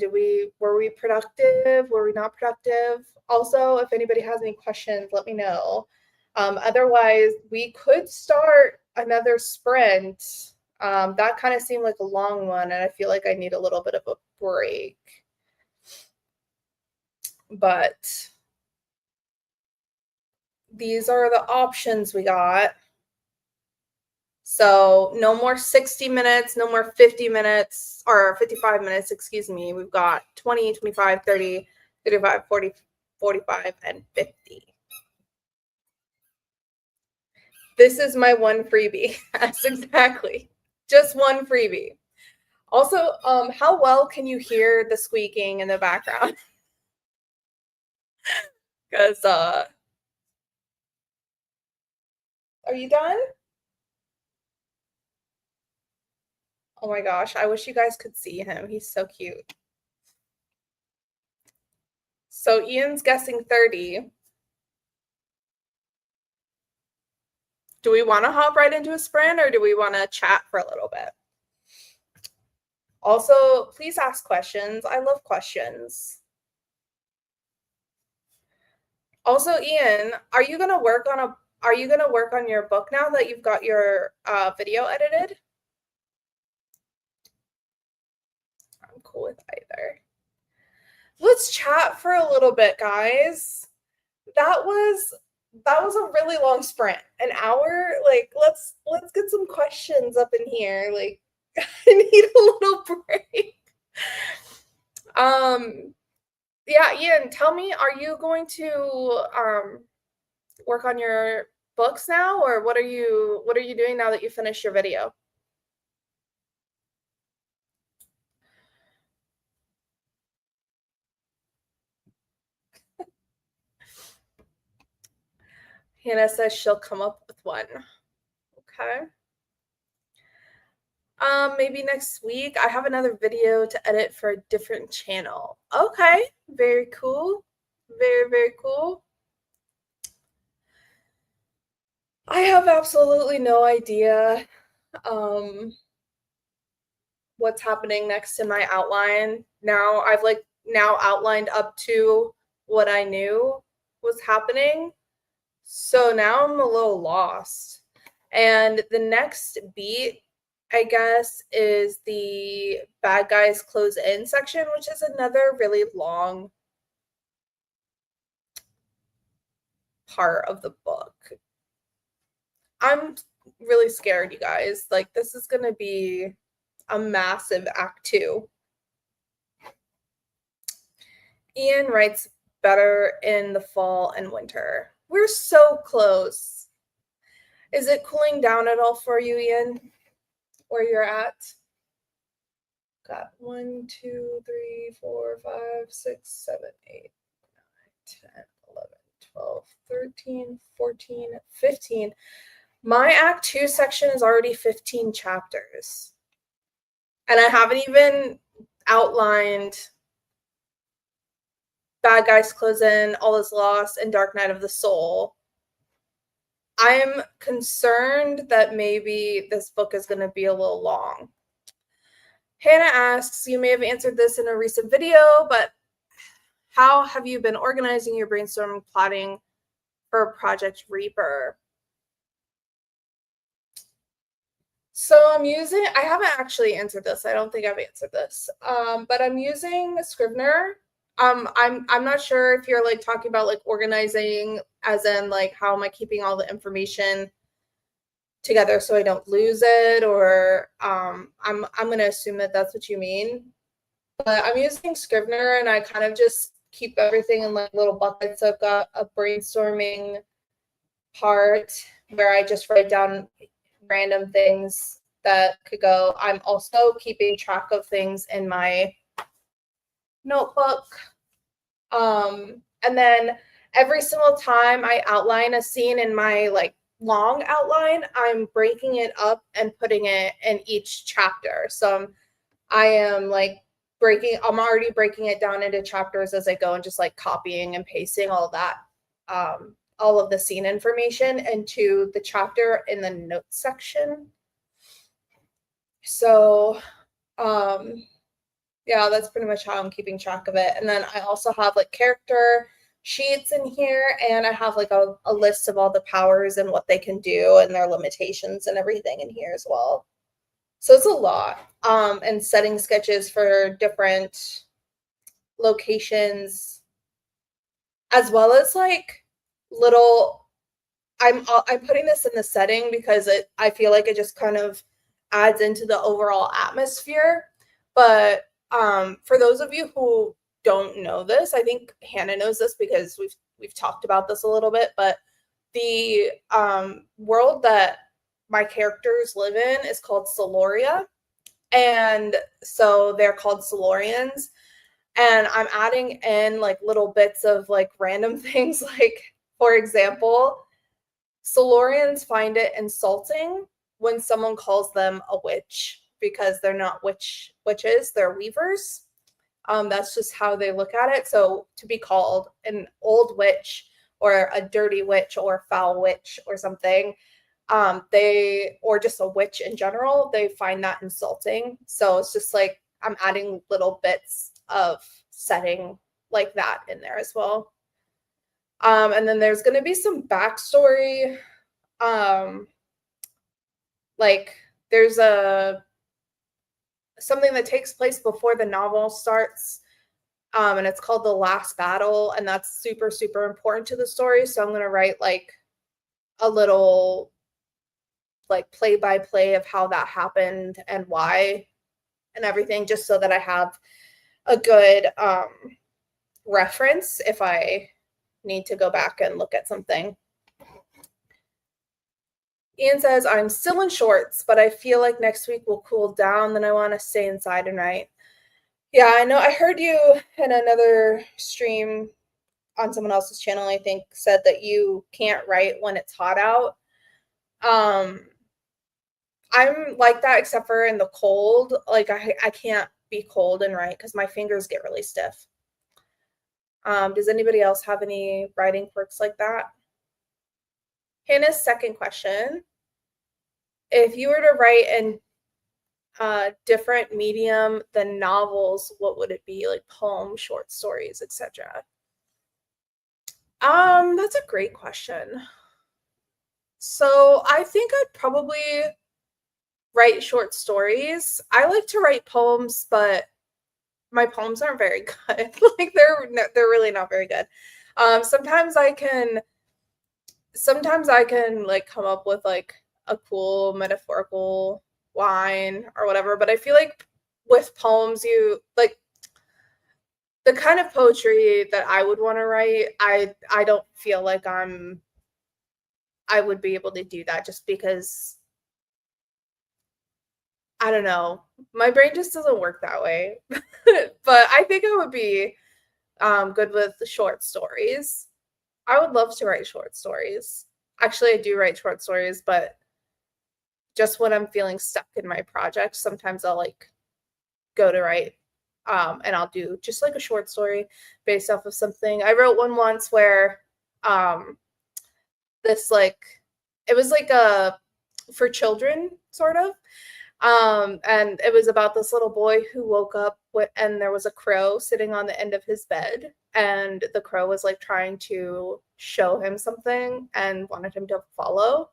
Were we productive? Were we not productive? Also, if anybody has any questions, let me know. Otherwise, we could start another sprint. That kind of seemed like a long one, and I feel like I need a little bit of a break. But these are the options we got. So no more 60 minutes, no more 50 minutes, or 55 minutes, excuse me. We've got 20, 25, 30, 35, 40, 45, and 50. This is my one freebie. Yes, exactly. Just one freebie. Also, how well can you hear the squeaking in the background? Because, are you done? Oh my gosh, I wish you guys could see him. He's so cute. So Ian's guessing 30. Do we want to hop right into a sprint or do we want to chat for a little bit? Also, please ask questions. I love questions. Also, Ian, are you gonna work on your book now that you've got your video edited? I'm cool with either. Let's chat for a little bit, guys. That was a really long sprint. An hour. Like, let's get some questions up in here. Like, I need a little break. Yeah, Ian, tell me, are you going to work on your books now, or what are you doing now that you finished your video? Hannah says she'll come up with one. Okay. Maybe next week. I have another video to edit for a different channel. Okay, very cool. Very, very cool. I have absolutely no idea what what's happening next in my outline. Now I've like now outlined up to what I knew was happening. So now I'm a little lost. And the next beat, I guess, is the bad guys close in section, which is another really long part of the book. I'm really scared, you guys. Like, this is going to be a massive act 2. Ian writes better in the fall and winter. We're so close. Is it cooling down at all for you, Ian, where you're at? Got 1, 2, 3, 4, 5, 6, 7, 8, 9, 10, 11, 12, 13, 14, 15. My Act 2 section is already 15 chapters. And I haven't even outlined Bad Guys Close In, All Is Lost, and Dark Night of the Soul. I'm concerned that maybe this book is going to be a little long. Hannah asks, you may have answered this in a recent video, but how have you been organizing your brainstorming plotting for Project Reaper? So I haven't actually answered this. I don't think I've answered this. But I'm using Scrivener. I'm not sure if you're like talking about like organizing as in like how am I keeping all the information together so I don't lose it, or I'm going to assume that that's what you mean. But I'm using Scrivener and I kind of just keep everything in like little buckets. I've got a brainstorming part where I just write down random things that could go. I'm also keeping track of things in my notebook. And then every single time I outline a scene in my like long outline, I'm breaking it up and putting it in each chapter. So I'm already breaking it down into chapters as I go and just like copying and pasting all that, all of the scene information into the chapter in the notes section. So, yeah, that's pretty much how I'm keeping track of it. And then I also have like character sheets in here, and I have like a list of all the powers and what they can do and their limitations and everything in here as well. So it's a lot. And setting sketches for different locations, as well as like little, I'm putting this in the setting because I feel like it just kind of adds into the overall atmosphere. But for those of you who don't know this, I think Hannah knows this because we've talked about this a little bit, but the world that my characters live in is called Soloria. And so they're called Solorians. And I'm adding in like little bits of like random things. Like, for example, Solorians find it insulting when someone calls them a witch because they're not witches, they're weavers. That's just how they look at it. So to be called an old witch or a dirty witch or foul witch or something, or just a witch in general, they find that insulting. So it's just like I'm adding little bits of setting like that in there as well. And then there's going to be some backstory. Like there's something that takes place before the novel starts. And it's called The Last Battle. And that's super, super important to the story. So I'm going to write like a little like play-by-play of how that happened and why and everything, just so that I have a good reference if I need to go back and look at something. Ian says, I'm still in shorts, but I feel like next week will cool down. Then I want to stay inside tonight. Yeah, I know. I heard you in another stream on someone else's channel, I think, said that you can't write when it's hot out. I'm like that except for in the cold. Like I can't be cold and write because my fingers get really stiff. Does anybody else have any writing quirks like that? Hannah's second question. If you were to write in different medium than novels, what would it be? Like poems, short stories, etc. That's a great question. So I think I'd probably write short stories. I like to write poems, but my poems aren't very good. Like they're really not very good. Sometimes I can like come up with like a cool metaphorical line or whatever, but I feel like with poems you like the kind of poetry that I would want to write, I don't feel like I would be able to do that just because I don't know. My brain just doesn't work that way. But I think I would be good with short stories. I would love to write short stories. Actually, I do write short stories, but just when I'm feeling stuck in my project, sometimes I'll like go to write and I'll do just like a short story based off of something. I wrote one once where this like it was like a for children sort of. And it was about this little boy who woke up and there was a crow sitting on the end of his bed, and the crow was like trying to show him something and wanted him to follow.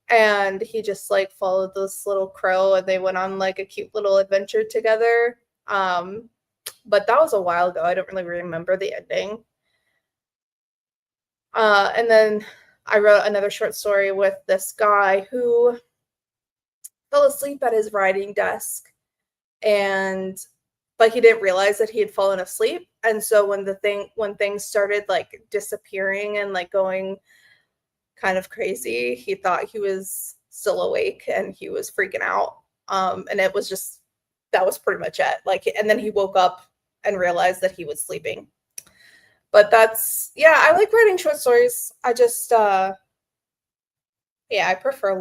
And he just like followed this little crow and they went on like a cute little adventure together. But that was a while ago. I don't really remember the ending. And then I wrote another short story with this guy who fell asleep at his writing desk, and but he didn't realize that he had fallen asleep. And so when things started like disappearing and like going kind of crazy, he thought he was still awake and he was freaking out. And it was just that was pretty much it. Like, and then he woke up and realized that he was sleeping. But that's yeah, I like writing short stories. I just yeah, I prefer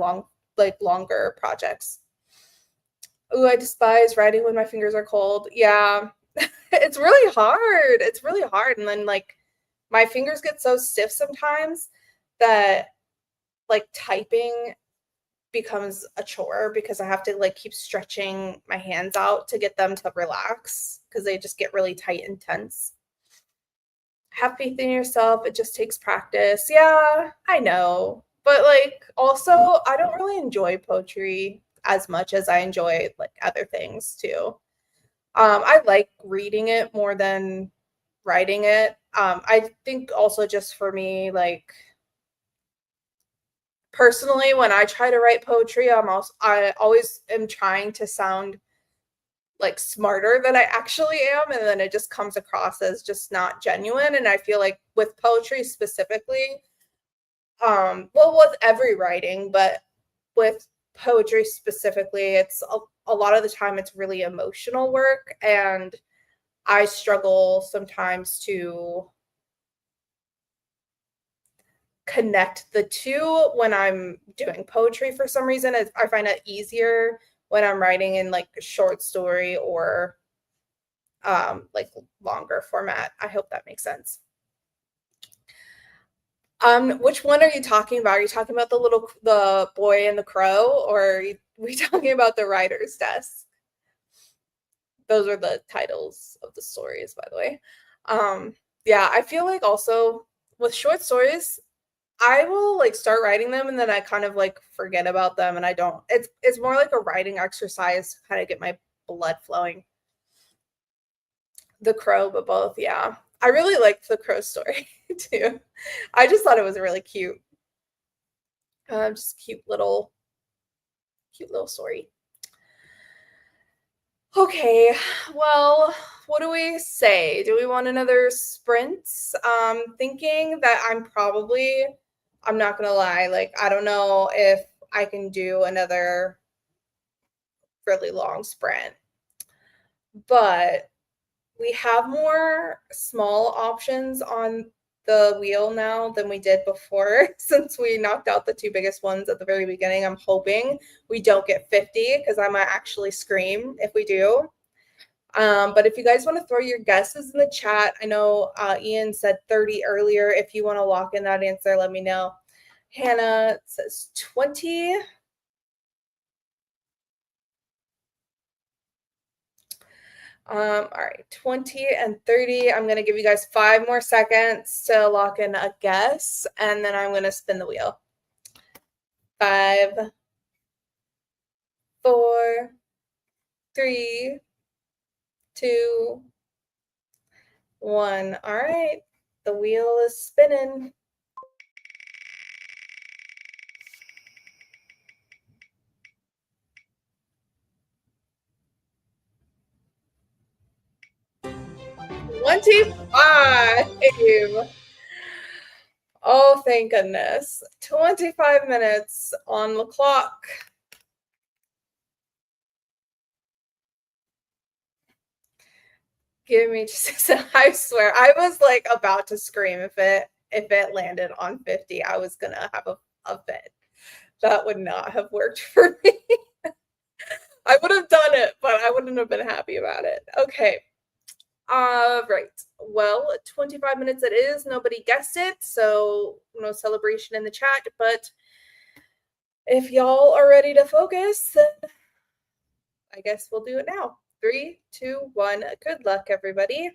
longer projects. Ooh, I despise writing when my fingers are cold. Yeah. It's really hard. It's really hard. And then like my fingers get so stiff sometimes that like typing becomes a chore because I have to like keep stretching my hands out to get them to relax because they just get really tight and tense. Have faith in yourself. It just takes practice. Yeah, I know. But like also I don't really enjoy poetry as much as I enjoy like other things too. I like reading it more than writing it. I think also just for me, like personally, when I try to write poetry, I always am trying to sound like smarter than I actually am, and then it just comes across as just not genuine. And I feel like with poetry specifically, well, with every writing, but with poetry specifically, it's a lot of the time it's really emotional work, and I struggle sometimes to connect the two when I'm doing poetry for some reason. I find it easier when I'm writing in like a short story or like longer format. I hope that makes sense. Which one are you talking about? Are you talking about the boy and the crow, or are we talking about the writer's desk? Those are the titles of the stories, by the way. Yeah, I feel like also with short stories, I will like start writing them and then I kind of like forget about them and I don't. It's more like a writing exercise to kind of get my blood flowing. The crow, but both, yeah. I really liked the crow story too. I just thought it was really cute. Just cute little story. Okay, well, what do we say? Do we want another sprint? Thinking that I'm not gonna lie, like I don't know if I can do another really long sprint, but we have more small options on the wheel now than we did before since we knocked out the two biggest ones at the very beginning. I'm hoping we don't get 50 because I might actually scream if we do. But if you guys want to throw your guesses in the chat, I know Ian said 30 earlier. If you want to lock in that answer, let me know. Hannah says 20. All right, 20 and 30. I'm going to give you guys 5 more seconds to lock in a guess, and then I'm going to spin the wheel. 5, 4, 3, 2, 1. All right, the wheel is spinning. One, 2, 5. Oh, thank goodness. 25 minutes on the clock. Give me just a second. I swear, I was like about to scream if it landed on 50. I was gonna have a fit. That would not have worked for me. I would have done it, but I wouldn't have been happy about it. Okay. Right. Well, 25 minutes it is. Nobody guessed it, so no celebration in the chat. But if y'all are ready to focus, then I guess we'll do it now. 3, 2, 1. Good luck, everybody.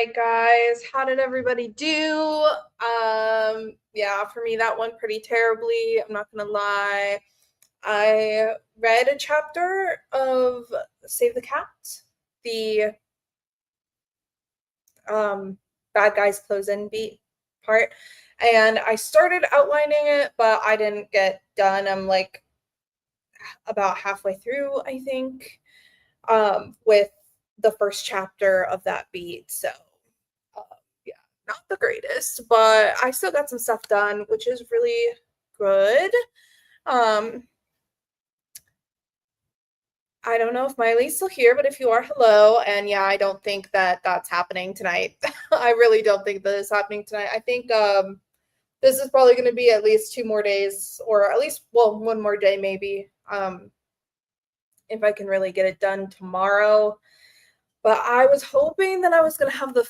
right, guys. How did everybody do? Yeah, for me, that went pretty terribly. I'm not gonna lie. I read a chapter of Save the Cat, the bad guys close in beat part, and I started outlining it, but I didn't get done. I'm like about halfway through, I think, with the first chapter of that beat. So yeah, not the greatest, but I still got some stuff done, which is really good. I don't know if Miley's still here, but if you are, hello. And yeah, I don't think that that's happening tonight. I really don't think that is happening tonight. I think this is probably going to be at least 2 more days, or at least, well, 1 more day maybe, if I can really get it done tomorrow. But I was hoping that I was going to have the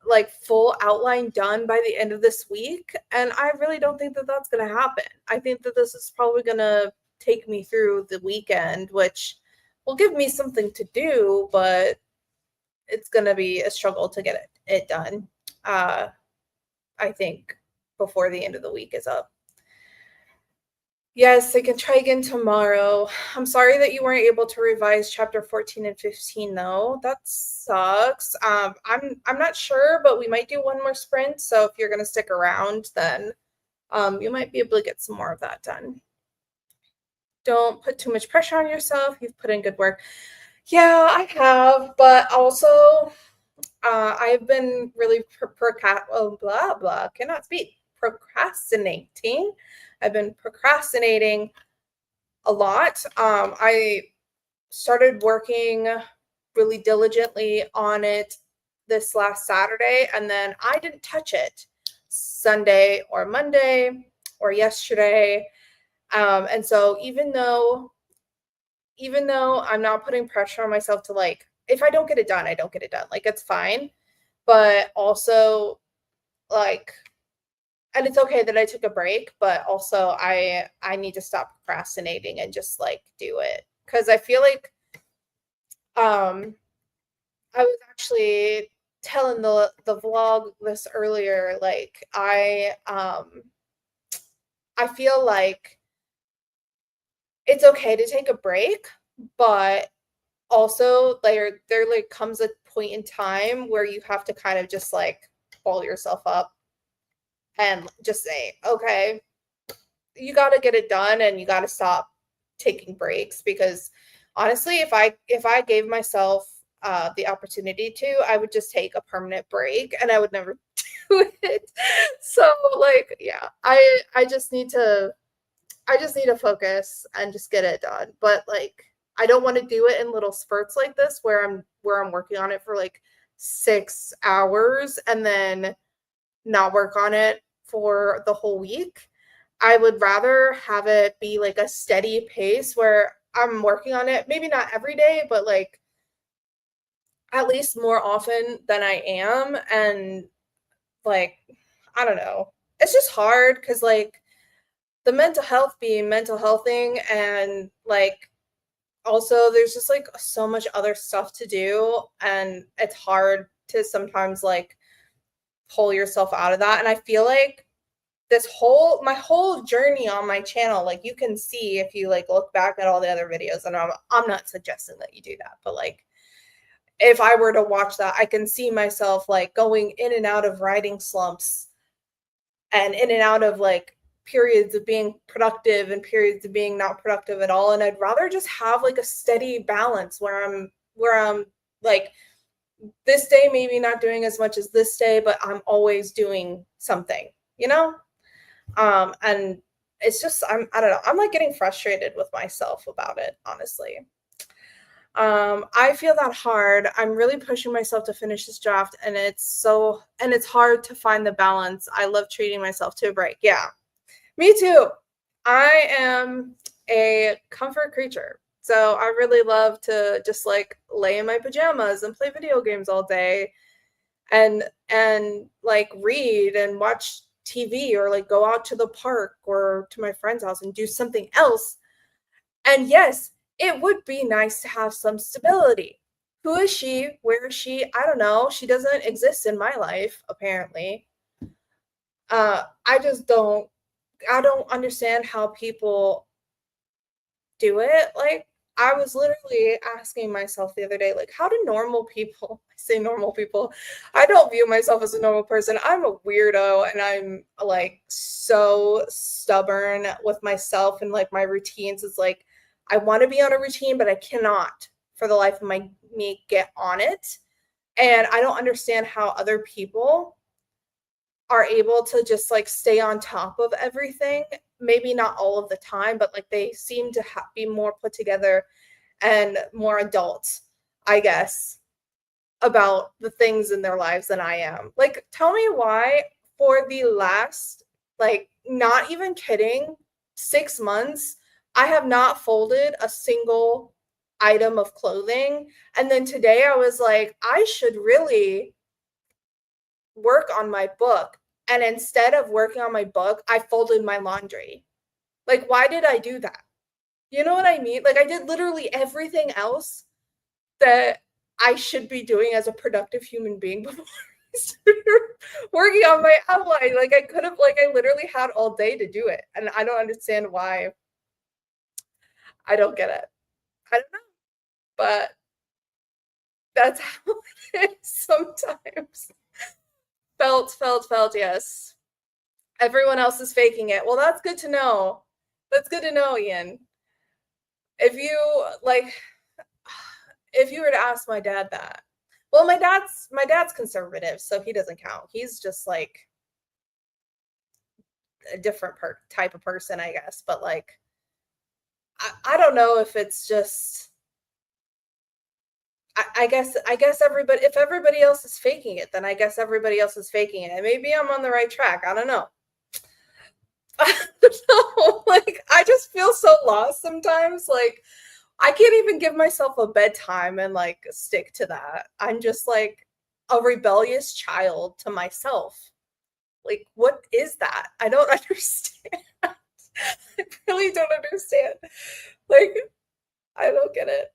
like full outline done by the end of this week, and I really don't think that that's going to happen. I think that this is probably going to take me through the weekend, which will give me something to do, but it's going to be a struggle to get it done. I think before the end of the week is up. Yes, I can try again tomorrow. I'm sorry that you weren't able to revise chapter 14 and 15 though. That sucks. I'm not sure, but we might do 1 more sprint. So if you're going to stick around, then you might be able to get some more of that done. Don't put too much pressure on yourself. You've put in good work. Yeah, I have, but also I've been really procrastinating. I've been procrastinating a lot. I started working really diligently on it this last Saturday, and then I didn't touch it Sunday or Monday or yesterday. And so even though I'm not putting pressure on myself to, like, if I don't get it done, I don't get it done. Like, it's fine. But also, like, and it's okay that I took a break, but also I need to stop procrastinating and just like do it. Cause I feel like I was actually telling the vlog this earlier, like I feel like it's okay to take a break, but also there like comes a point in time where you have to kind of just like pull yourself up and just say, okay, you got to get it done and you got to stop taking breaks, because honestly, if I gave myself the opportunity to, I would just take a permanent break and I would never do it. So like, yeah, I just need to focus and just get it done. But like, I don't want to do it in little spurts like this where I'm working on it for like 6 hours and then not work on it for the whole week. I would rather have it be like a steady pace where I'm working on it, maybe not every day, but like at least more often than I am. And like, I don't know. It's just hard because like the mental health being mental healthing, and like also there's just like so much other stuff to do, and it's hard to sometimes like pull yourself out of that. And I feel like my whole journey on my channel, like you can see if you like look back at all the other videos, and I'm not suggesting that you do that, but like if I were to watch that, I can see myself like going in and out of writing slumps and in and out of like periods of being productive and periods of being not productive at all. And I'd rather just have like a steady balance where I'm like, this day maybe not doing as much as this day, but I'm always doing something, you know? And it's just, I don't know, I'm like getting frustrated with myself about it, honestly. I feel that hard. I'm really pushing myself to finish this draft, and it's hard to find the balance. I love treating myself to a break. Yeah, me too. I am a comfort creature. So I really love to just like lay in my pajamas and play video games all day and like read and watch TV, or like go out to the park or to my friend's house and do something else. And yes, it would be nice to have some stability. Who is she? Where is she? I don't know. She doesn't exist in my life, apparently. I just don't I don't understand how people do it. Like, I was literally asking myself the other day, like, how do normal people, I say normal people, I don't view myself as a normal person. I'm a weirdo and I'm like so stubborn with myself and like my routines. Is like, I want to be on a routine, but I cannot for the life of me get on it. And I don't understand how other people are able to just like stay on top of everything. Maybe not all of the time, but like they seem to be more put together and more adults, I guess, about the things in their lives than I am. Like, tell me why for the last, like, not even kidding, 6 months, I have not folded a single item of clothing. And then today I was like, I should really work on my book. And instead of working on my book, I folded my laundry. Like, why did I do that? You know what I mean? Like, I did literally everything else that I should be doing as a productive human being before I started working on my outline. Like, I could have, like, I literally had all day to do it. And I don't understand why. I don't get it. I don't know. But that's how it is sometimes. Felt, yes. Everyone else is faking it. Well, that's good to know. That's good to know, Ian. If you like, if you were to ask my dad that, well, my dad's conservative, so he doesn't count. He's just like a different type of person, I guess. But like, I don't know if it's just. I guess everybody. If everybody else is faking it, then I guess everybody else is faking it. And maybe I'm on the right track. I don't know. Like, I just feel so lost sometimes. Like, I can't even give myself a bedtime and like stick to that. I'm just like a rebellious child to myself. Like, what is that? I don't understand. I really don't understand. Like, I don't get it.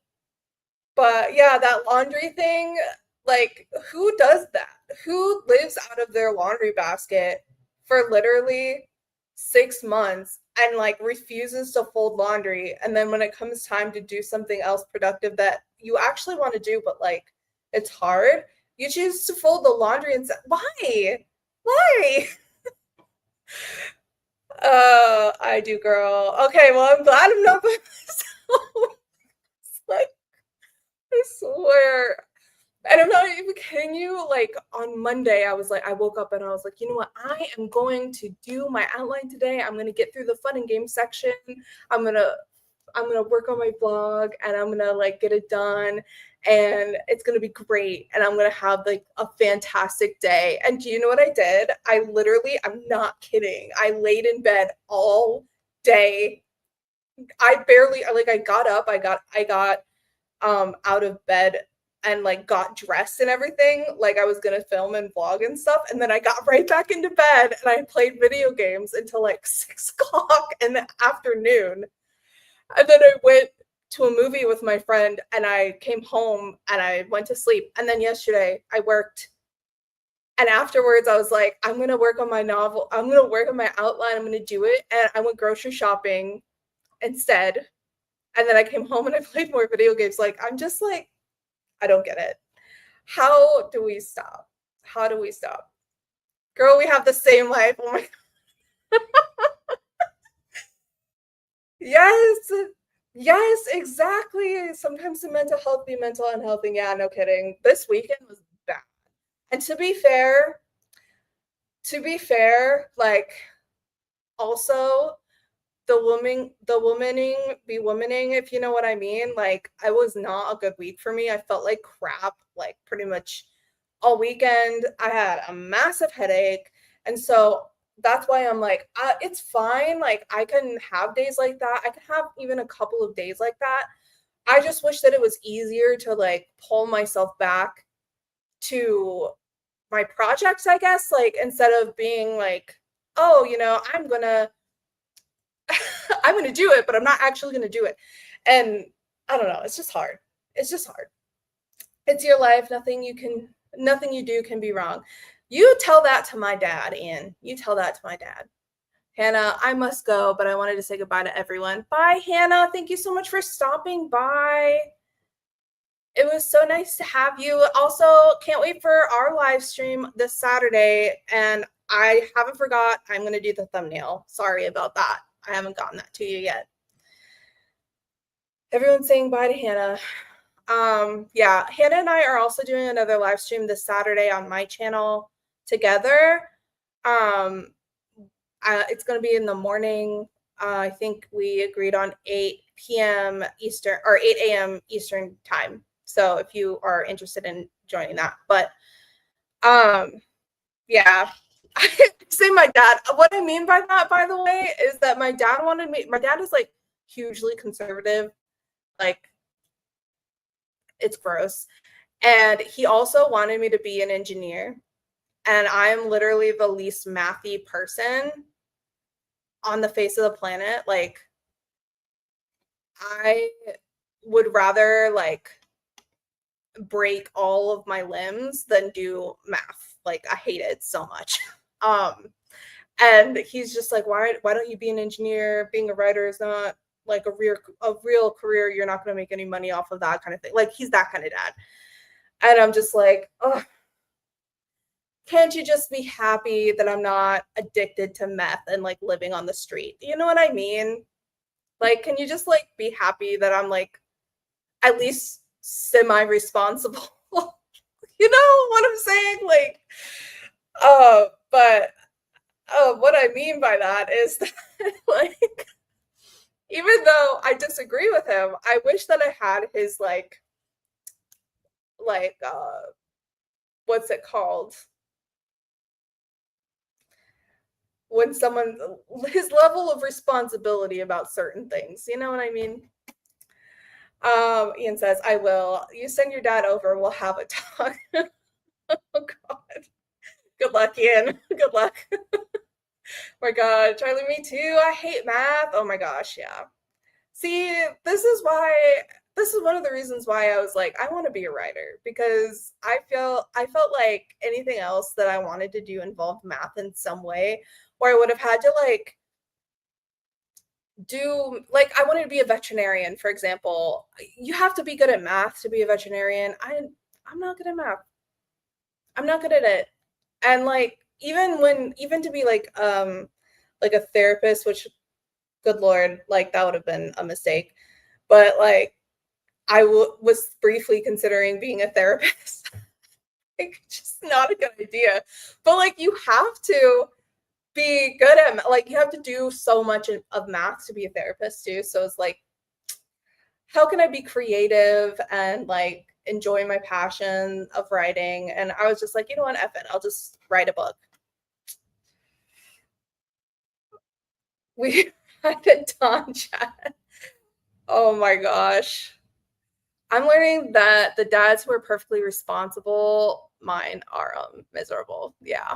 But yeah, that laundry thing, like, who does that? Who lives out of their laundry basket for literally 6 months and like refuses to fold laundry? And then when it comes time to do something else productive that you actually want to do, but like it's hard, you choose to fold the laundry and say, why? Why? I do, girl. Okay, well, I'm glad I'm not by myself. Like, I swear. And I'm not even kidding you. Like, on Monday, I was like, I woke up and I was like, you know what? I am going to do my outline today. I'm gonna get through the fun and games section. I'm gonna I'm gonna work on my blog and I'm gonna like get it done and it's gonna be great. And I'm gonna have like a fantastic day. And do you know what I did? I'm not kidding. I laid in bed all day. I got up, I got out of bed and like got dressed and everything, like I was gonna film and vlog and stuff, and then I got right back into bed and I played video games until like 6 o'clock in the afternoon. And then I went to a movie with my friend and I came home and I went to sleep. And then yesterday I worked, and afterwards I was like, I'm gonna work on my novel, I'm gonna work on my outline, I'm gonna do it. And I went grocery shopping instead. And then I came home and I played more video games. Like, I'm just like, I don't get it. How do we stop? How do we stop? Girl, we have the same life. Oh my God. Yes. Yes, exactly. Sometimes the mental health be mental unhealthy. Yeah, no kidding. This weekend was bad. And to be fair, like, also the womaning be womaning, if you know what I mean. Like, I was not a good week for me. I felt like crap, like pretty much all weekend. I had a massive headache. And so that's why I'm like, it's fine. Like, I can have days like that. I can have even a couple of days like that. I just wish that it was easier to like pull myself back to my projects, I guess, like instead of being like, oh, I'm gonna do it, but I'm not actually gonna do it. And I don't know, it's just hard. It's just hard. It's your life. Nothing you do can be wrong. You tell that to my dad, Ian. You tell that to my dad. Hannah, I must go, but I wanted to say goodbye to everyone. Bye, Hannah. Thank you so much for stopping by. It was so nice to have you. Also, can't wait for our live stream this Saturday. And I haven't forgot, I'm going to do the thumbnail. Sorry about that. I haven't gotten that to you yet. Everyone's saying bye to Hannah. Yeah, Hannah and I are also doing another live stream this Saturday on my channel together. It's going to be in the morning. I think we agreed on 8 p.m. Eastern or 8 a.m. Eastern time. So if you are interested in joining that, but yeah, I say my dad. What I mean by that, by the way, is that my dad wanted me. My dad is like hugely conservative, like it's gross, and he also wanted me to be an engineer, and I'm literally the least mathy person on the face of the planet. Like, I would rather like break all of my limbs than do math. Like, I hate it so much. And he's just like, why don't you be an engineer? Being a writer is not like a real career. You're not going to make any money off of that kind of thing. Like, he's that kind of dad. And I'm just like, oh, can't you just be happy that I'm not addicted to meth and like living on the street? You know what I mean? Like, can you just like be happy that I'm like at least semi-responsible? You know what I'm saying? Like, but what I mean by that is that, like, even though I disagree with him, I wish that I had his like what's it called? When someone, his level of responsibility about certain things, you know what I mean? Ian says, I will. You send your dad over, we'll have a talk. Oh God. Good luck, Ian. Good luck. Oh my God, Charlie, me too. I hate math. Oh my gosh, yeah. See, this is one of the reasons why I was like, I want to be a writer, because I felt like anything else that I wanted to do involved math in some way, or I would have had to like do, like, I wanted to be a veterinarian, for example. You have to be good at math to be a veterinarian. I'm not good at math. I'm not good at it. And like, even to be like a therapist, which, good Lord, like that would have been a mistake. But like, I was briefly considering being a therapist. Like, just not a good idea. But like, you have to be good at, like, you have to do so much of math to be a therapist too. So it's like, how can I be creative and like enjoy my passion of writing? And I was just like, you know what, F it, I'll just write a book. We had a Dawn chat. Oh my gosh. I'm learning that the dads who are perfectly responsible, mine are miserable. Yeah.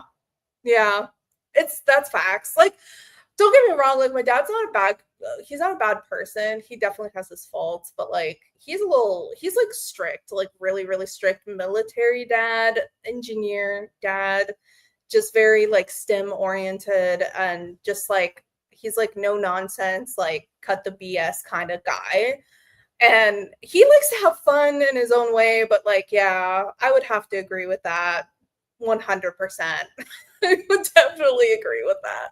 Yeah. That's facts. Like, don't get me wrong, like, my dad's not he's not a bad person. He definitely has his faults, but like, he's like strict, like really, really strict military dad, engineer dad, just very like STEM oriented, and just like, he's like no nonsense, like cut the BS kind of guy. And he likes to have fun in his own way, but like, yeah, I would have to agree with that 100%. I would definitely agree with that.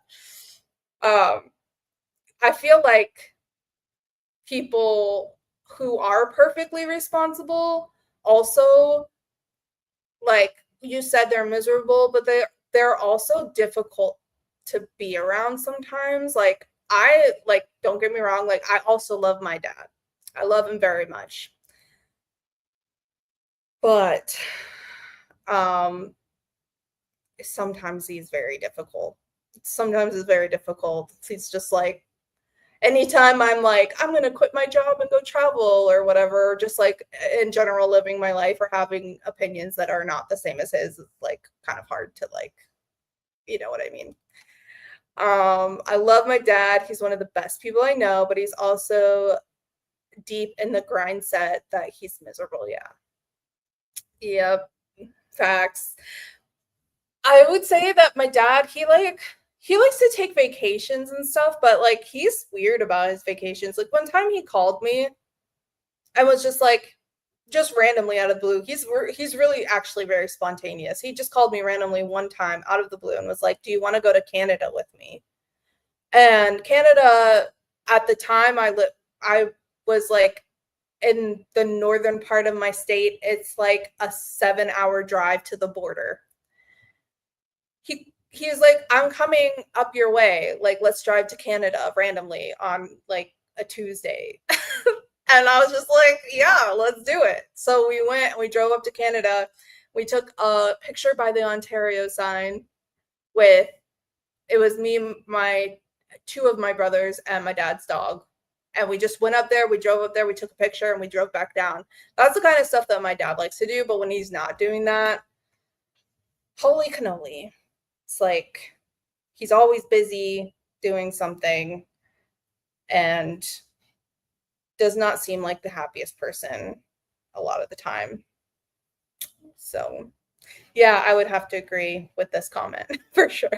I feel like people who are perfectly responsible also, like you said, they're miserable, but they're also difficult to be around sometimes. Like, don't get me wrong, like, I also love my dad. I love him very much. But sometimes he's very difficult. Sometimes it's very difficult. He's just like, anytime I'm like, I'm going to quit my job and go travel or whatever, just like in general, living my life or having opinions that are not the same as his, it's like kind of hard to, like, you know what I mean? I love my dad. He's one of the best people I know, but he's also deep in the grind set that he's miserable. Yeah. Yep. Facts. I would say that my dad, he likes to take vacations and stuff, but like he's weird about his vacations. Like one time he called me and was just like just randomly out of the blue. He's really actually very spontaneous. He just called me randomly one time out of the blue and was like, "Do you want to go to Canada with me?" And Canada at the time I was like in the northern part of my state. It's like a 7-hour drive to the border. He's like, "I'm coming up your way. Like, let's drive to Canada randomly on like a Tuesday." And I was just like, "Yeah, let's do it." So we went and we drove up to Canada. We took a picture by the Ontario sign with it was me, my two of my brothers, and my dad's dog. And we just went up there, we drove up there, we took a picture, and we drove back down. That's the kind of stuff that my dad likes to do, but when he's not doing that, holy cannoli. It's like he's always busy doing something and does not seem like the happiest person a lot of the time. So, yeah, I would have to agree with this comment for sure.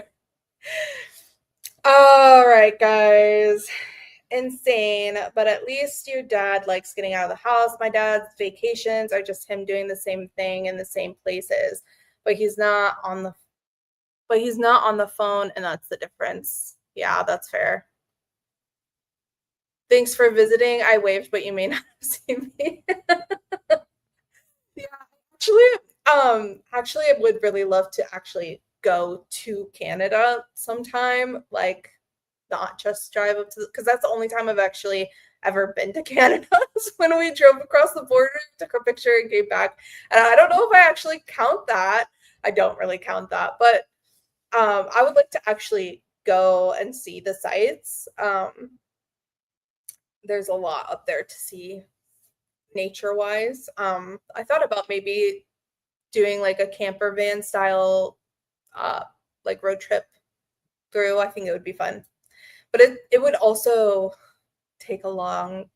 All right, guys. Insane, but at least your dad likes getting out of the house. My dad's vacations are just him doing the same thing in the same places, but he's not on the phone, and that's the difference. Yeah, that's fair. Thanks for visiting. I waved, but you may not have seen me. Yeah, actually, I would really love to actually go to Canada sometime. Like, not just drive up to because that's the only time I've actually ever been to Canada is when we drove across the border, took a picture, and came back. And I don't know if I actually count that. I don't really count that, but I would like to actually go and see the sights. There's a lot up there to see nature wise. I thought about maybe doing like a camper van style like road trip through. I think it would be fun. But it would also take a long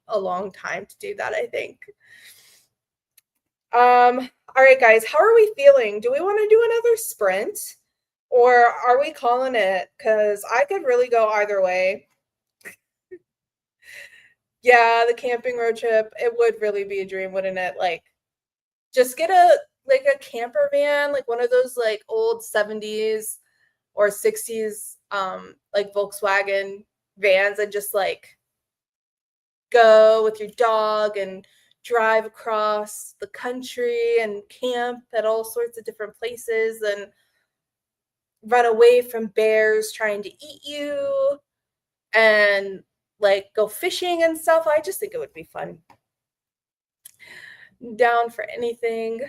time to do that, I think. All right, guys, how are we feeling? Do we want to do another sprint? Or are we calling it? Because I could really go either way. Yeah, the camping road trip, it would really be a dream, wouldn't it? Like, just get a camper van, like one of those like old 70s or 60s like Volkswagen vans, and just like go with your dog and drive across the country and camp at all sorts of different places and run away from bears trying to eat you and like go fishing and stuff. I just think it would be fun. Down for anything.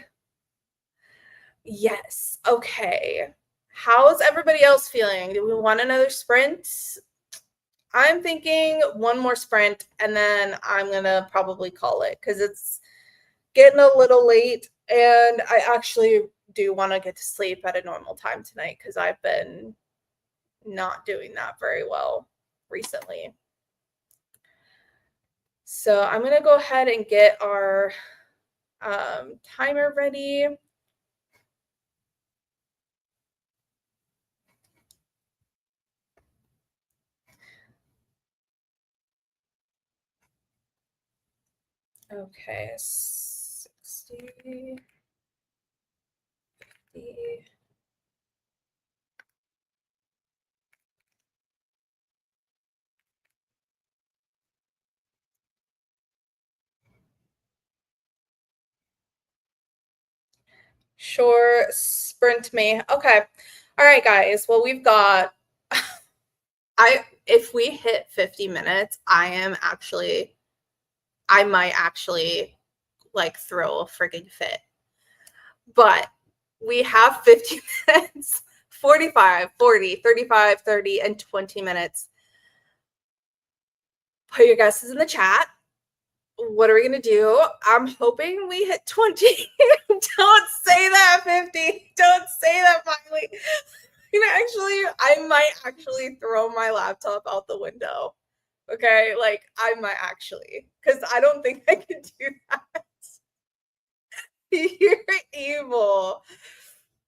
Yes. Okay. How's everybody else feeling? Do we want another sprint? I'm thinking one more sprint and then I'm going to probably call it because it's getting a little late and I actually do want to get to sleep at a normal time tonight because I've been not doing that very well recently. So I'm going to go ahead and get our timer ready. Okay, 60, 50. Sure, sprint me. Okay. All right, guys. Well, we've got if we hit 50 minutes, I might actually like throw a friggin' fit. But we have 50 minutes, 45, 40, 35, 30, and 20 minutes. Put your guesses in the chat. What are we going to do? I'm hoping we hit 20. Don't say that, 50. Don't say that, Miley. I might actually throw my laptop out the window. Okay, like I might actually, because I don't think I can do that. You're evil.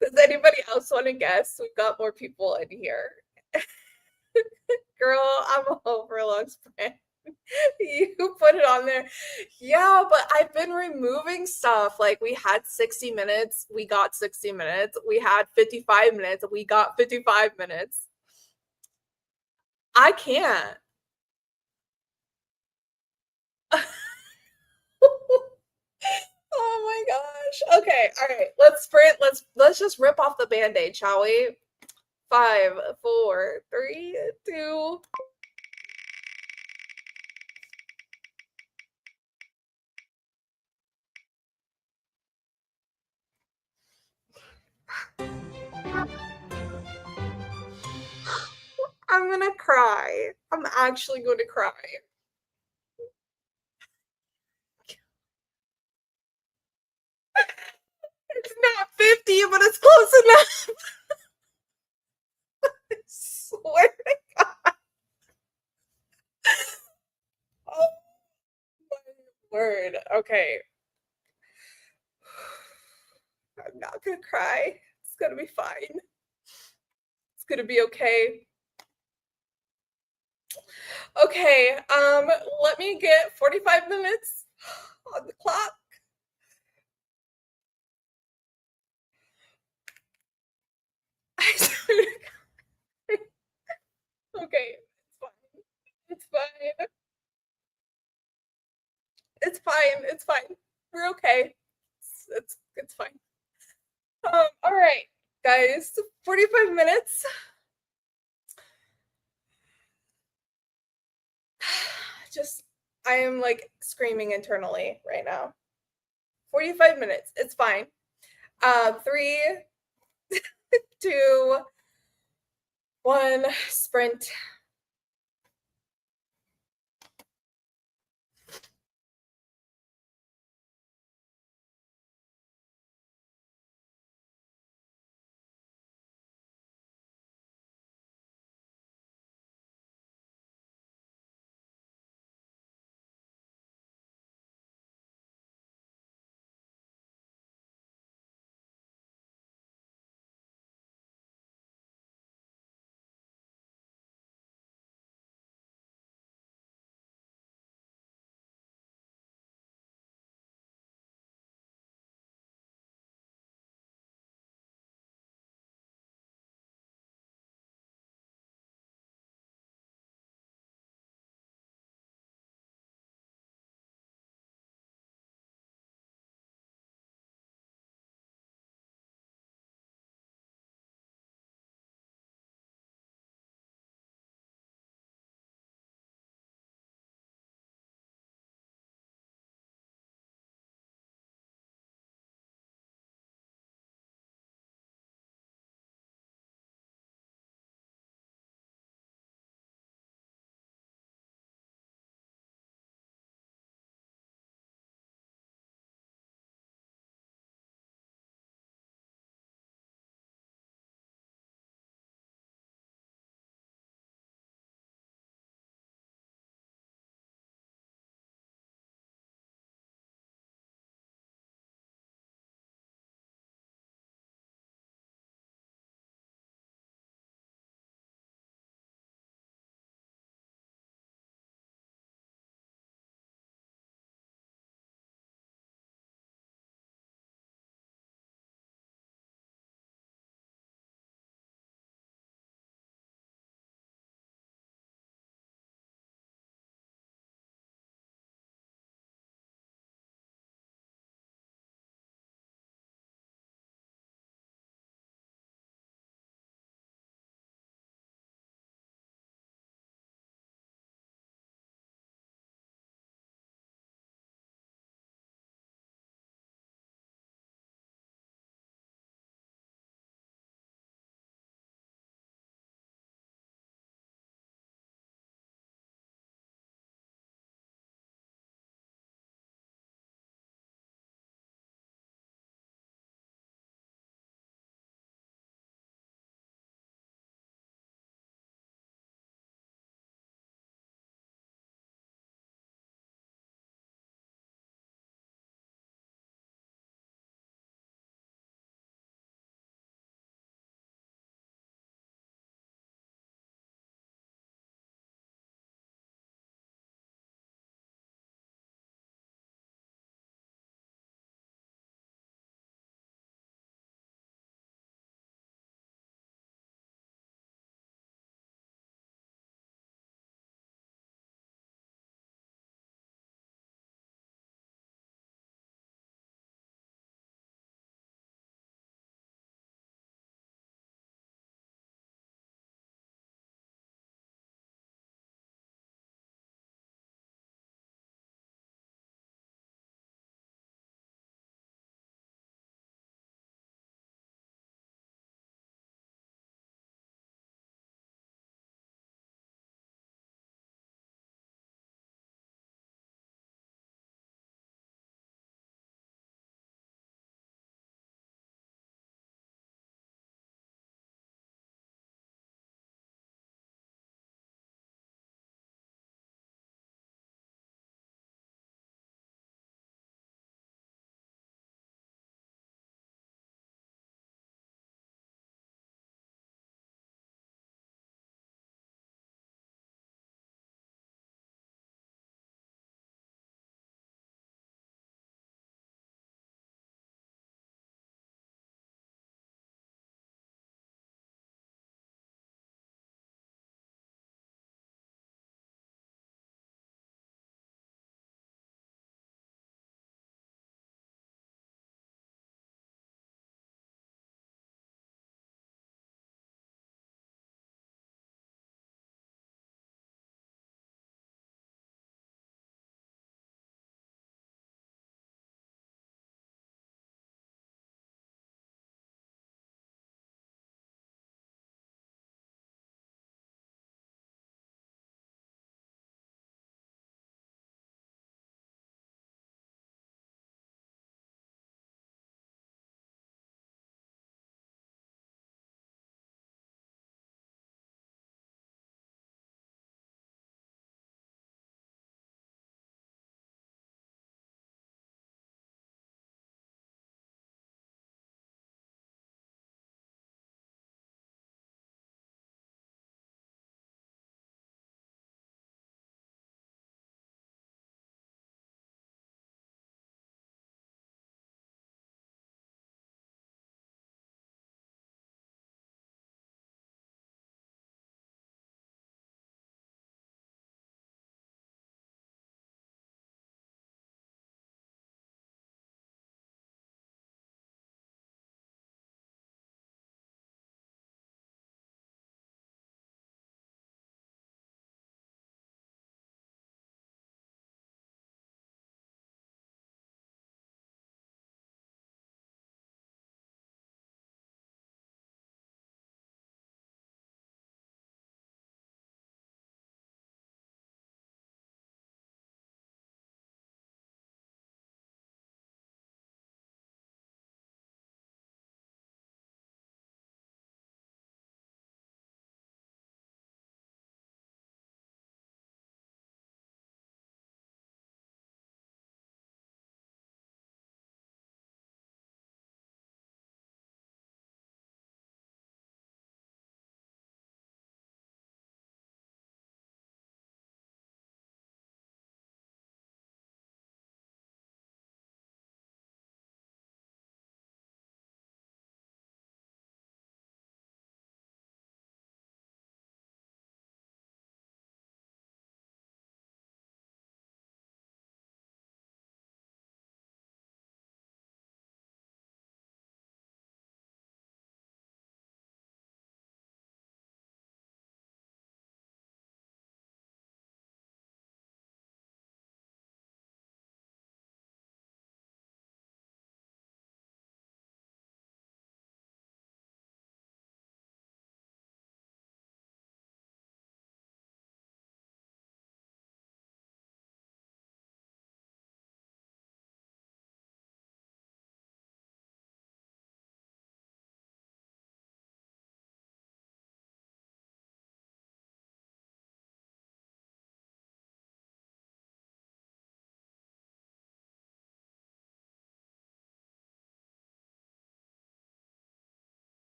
Does anybody else want to guess? We've got more people in here. Girl, I'm a Overlook fan. You put it on there. Yeah, but I've been removing stuff. Like we had 60 minutes, we got 60 minutes. We had 55 minutes, we got 55 minutes. I can't. Oh my gosh. Okay, all right. Let's sprint. Let's just rip off the band-aid, shall we? 5, 4, 3, 2. I'm gonna cry. I'm actually going to cry. It's not 50, but it's close enough. I swear to God. Oh my word. Okay. I'm not gonna cry. It's gonna be fine. It's gonna be okay. Okay, let me get 45 minutes on the clock. I swear to God. Okay, it's fine. It's fine. It's fine. It's fine. We're okay. It's fine. All right, guys, 45 minutes. Just I am like screaming internally right now. 45 minutes. It's fine. 3, 2, 1, sprint.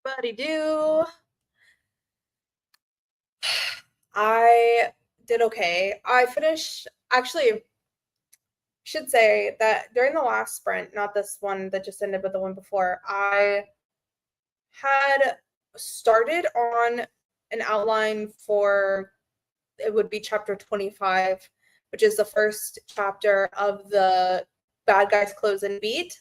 Buddy do. I did okay. I finished, actually, should say that during the last sprint, not this one that just ended, but the one before, I had started on an outline for, it would be chapter 25, which is the first chapter of the Bad Guys Close and Beat.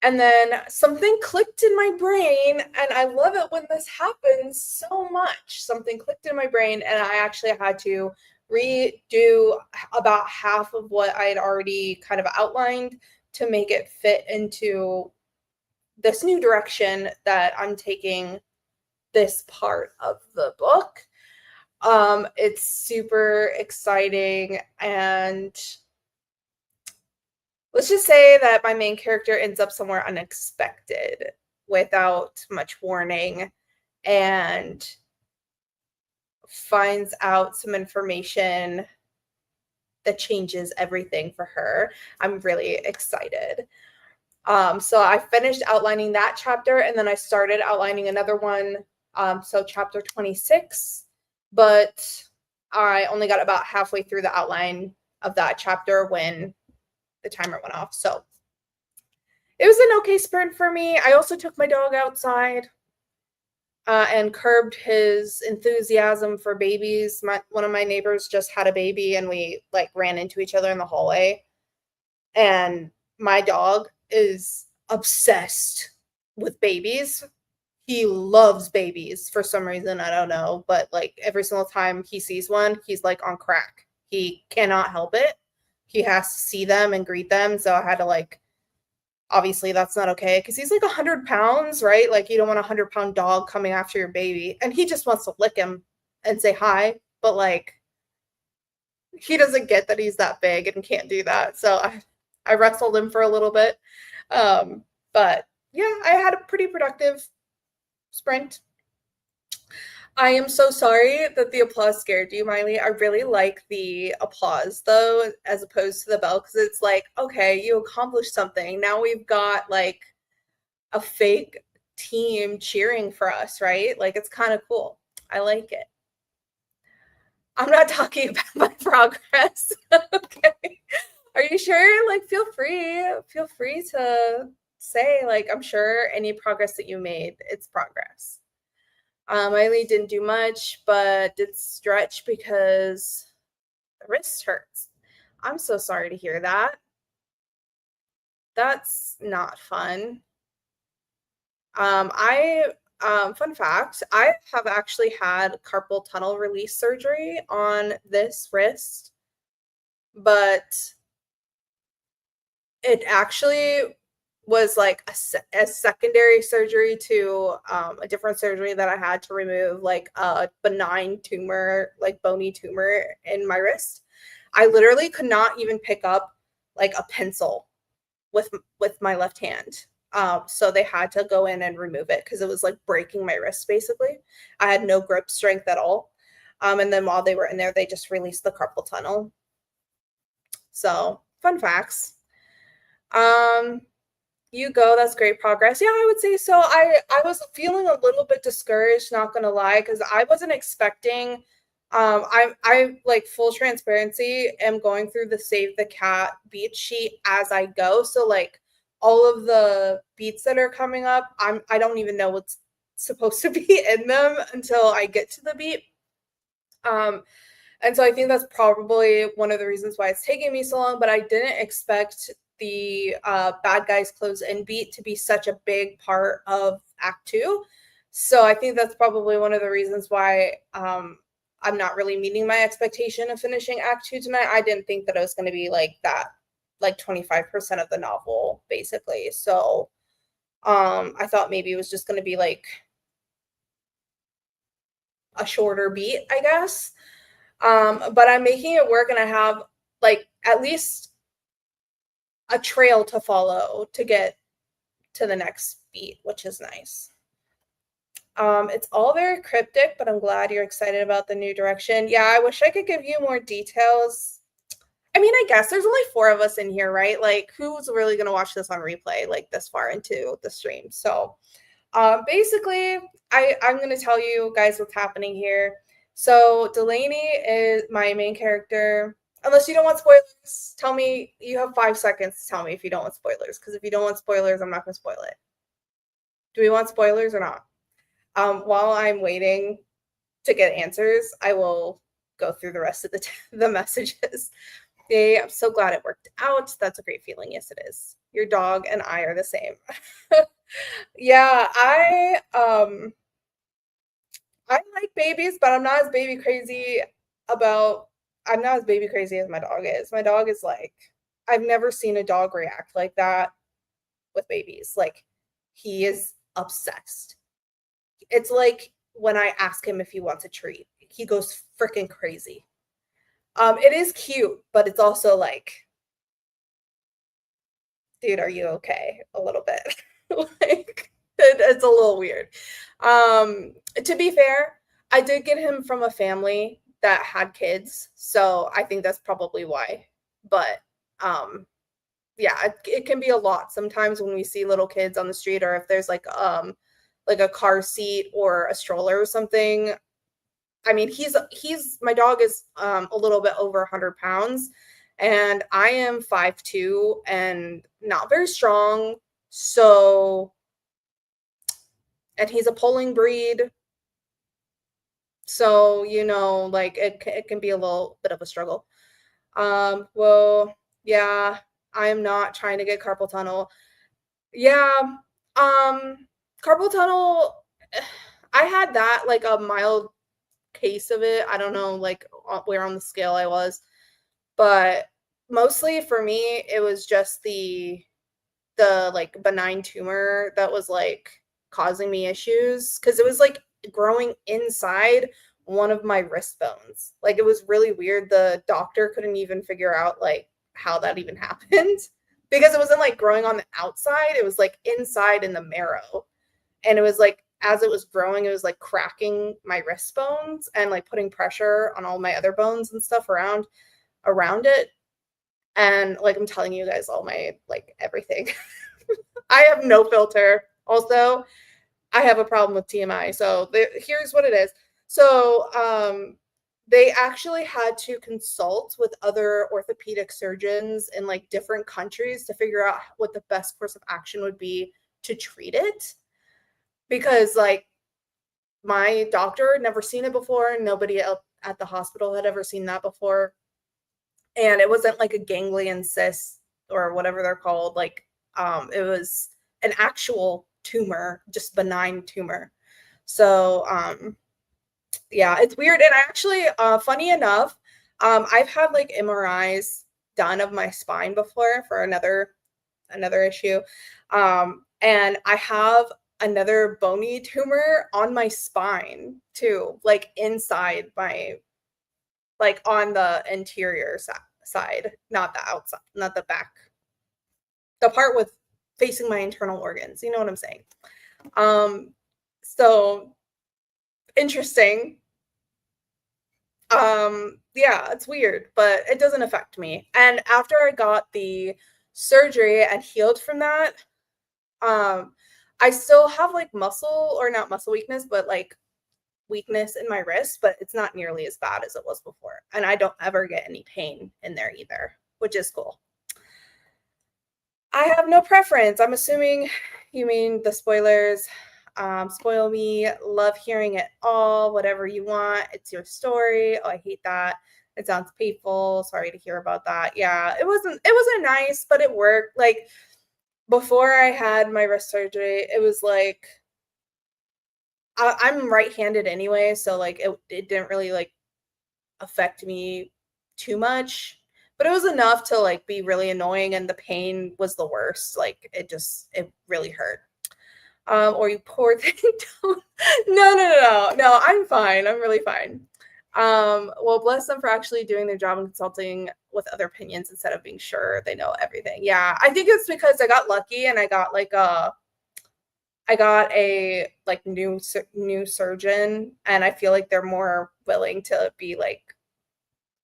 And then something clicked in my brain, and I love it when this happens so much. Something clicked in my brain, and I actually had to redo about half of what I had already kind of outlined to make it fit into this new direction that I'm taking this part of the book. It's super exciting, and let's just say that my main character ends up somewhere unexpected without much warning and finds out some information that changes everything for her. I'm really excited. So I finished outlining that chapter, and then I started outlining another one, so chapter 26, but I only got about halfway through the outline of that chapter when the timer went off. So it was an okay sprint for me. I also took my dog outside and curbed his enthusiasm for babies. One of my neighbors just had a baby, and we like ran into each other in the hallway. And my dog is obsessed with babies. He loves babies for some reason. I don't know. But like every single time he sees one, he's like on crack. He cannot help it. He has to see them and greet them. So I had to like, obviously that's not okay because he's like 100 pounds, right? Like you don't want a 100-pound dog coming after your baby. And he just wants to lick him and say hi. But like, he doesn't get that he's that big and can't do that. So I wrestled him for a little bit. But yeah, I had a pretty productive sprint. I am so sorry that the applause scared you, Miley. I really like the applause though, as opposed to the bell, because it's like, okay, you accomplished something. Now we've got like a fake team cheering for us, right? Like it's kind of cool. I like it. I'm not talking about my progress. Okay. Are you sure? Like feel free to say, like, I'm sure any progress that you made, it's progress. Miley didn't do much, but did stretch because the wrist hurts. I'm so sorry to hear that. That's not fun. Fun fact, I have actually had carpal tunnel release surgery on this wrist, but it actually was like a secondary surgery to a different surgery that I had to remove like a benign tumor, like bony tumor in my wrist. I literally could not even pick up like a pencil with my left hand. So they had to go in and remove it because it was like breaking my wrist basically. I had no grip strength at all. And then while they were in there, they just released the carpal tunnel. So fun facts. You go, that's great progress. Yeah, I would say so. I was feeling a little bit discouraged, not gonna lie, because I wasn't expecting. I like full transparency am going through the Save the Cat beat sheet as I go. So like all of the beats that are coming up, I don't even know what's supposed to be in them until I get to the beat. And so I think that's probably one of the reasons why it's taking me so long, but I didn't expect the Bad Guys Close and beat to be such a big part of Act 2. So I think that's probably one of the reasons why I'm not really meeting my expectation of finishing Act 2 tonight. I didn't think that it was going to be like that, like 25% of the novel, basically. So I thought maybe it was just going to be like a shorter beat, I guess. But I'm making it work, and I have like at least a trail to follow to get to the next beat, which is nice. It's all very cryptic, but I'm glad you're excited about the new direction. Yeah, I wish I could give you more details. I mean, I guess there's only 4 of us in here, right? Like, who's really going to watch this on replay, like this far into the stream? So Basically, I'm going to tell you guys what's happening here. So Delaney is my main character. Unless you don't want spoilers, tell me. You have 5 seconds to tell me if you don't want spoilers. Because if you don't want spoilers, I'm not going to spoil it. Do we want spoilers or not? While I'm waiting to get answers, I will go through the rest of the messages. Yay, I'm so glad it worked out. That's a great feeling. Yes, it is. Your dog and I are the same. Yeah, I like babies, but I'm not as baby crazy about I'm not as baby crazy as my dog is. My dog is like I've never seen a dog react like that with babies. Like he is obsessed. It's like when I ask him if he wants a treat, he goes freaking crazy. It is cute, but it's also like, dude, are you okay? A little bit. Like it's a little weird. To be fair, I did get him from a family that had kids, so I think that's probably why. But yeah, it can be a lot sometimes when we see little kids on the street, or if there's like a car seat or a stroller or something. I mean, he's my dog is a little bit over 100 pounds, and I am 5'2" and not very strong. So, and he's a Poling breed. So, like it can be a little bit of a struggle. Well, yeah, I'm not trying to get carpal tunnel. Yeah, carpal tunnel, I had that like a mild case of it. I don't know like where on the scale I was, but mostly for me it was just the like benign tumor that was like causing me issues, because it was like growing inside one of my wrist bones. Like it was really weird. The doctor couldn't even figure out like how that even happened, because it wasn't like growing on the outside, it was like inside in the marrow. And it was like as it was growing, it was like cracking my wrist bones and like putting pressure on all my other bones and stuff around it. And like I'm telling you guys all my like everything. I have no filter. Also, I have a problem with TMI. So here's what it is. So they actually had to consult with other orthopedic surgeons in like different countries to figure out what the best course of action would be to treat it. Because like my doctor had never seen it before. Nobody else at the hospital had ever seen that before. And it wasn't like a ganglion cyst or whatever they're called. Like it was an actual tumor, just benign tumor. So yeah, it's weird. And actually, funny enough, I've had like MRIs done of my spine before for another issue. And I have another bony tumor on my spine too, like inside my, like on the interior side, not the outside, not the back, the part with facing my internal organs. You know what I'm saying? So interesting. Yeah, it's weird, but it doesn't affect me. And after I got the surgery and healed from that, I still have like muscle, or not muscle weakness, but like weakness in my wrist, but it's not nearly as bad as it was before. And I don't ever get any pain in there either, which is cool. I have no preference. I'm assuming you mean the spoilers. Spoil me. Love hearing it all. Whatever you want. It's your story. Oh, I hate that. It sounds painful. Sorry to hear about that. Yeah, it wasn't nice, but it worked. Like before I had my wrist surgery, it was like I'm right-handed anyway, so like it didn't really like affect me too much, but it was enough to like be really annoying, and the pain was the worst. Like it really hurt. Or you poor thing. Don't. No, I'm fine. I'm really fine. Well, bless them for actually doing their job and consulting with other opinions instead of being sure they know everything. Yeah, I think it's because I got lucky and I got a like new surgeon, and I feel like they're more willing to be like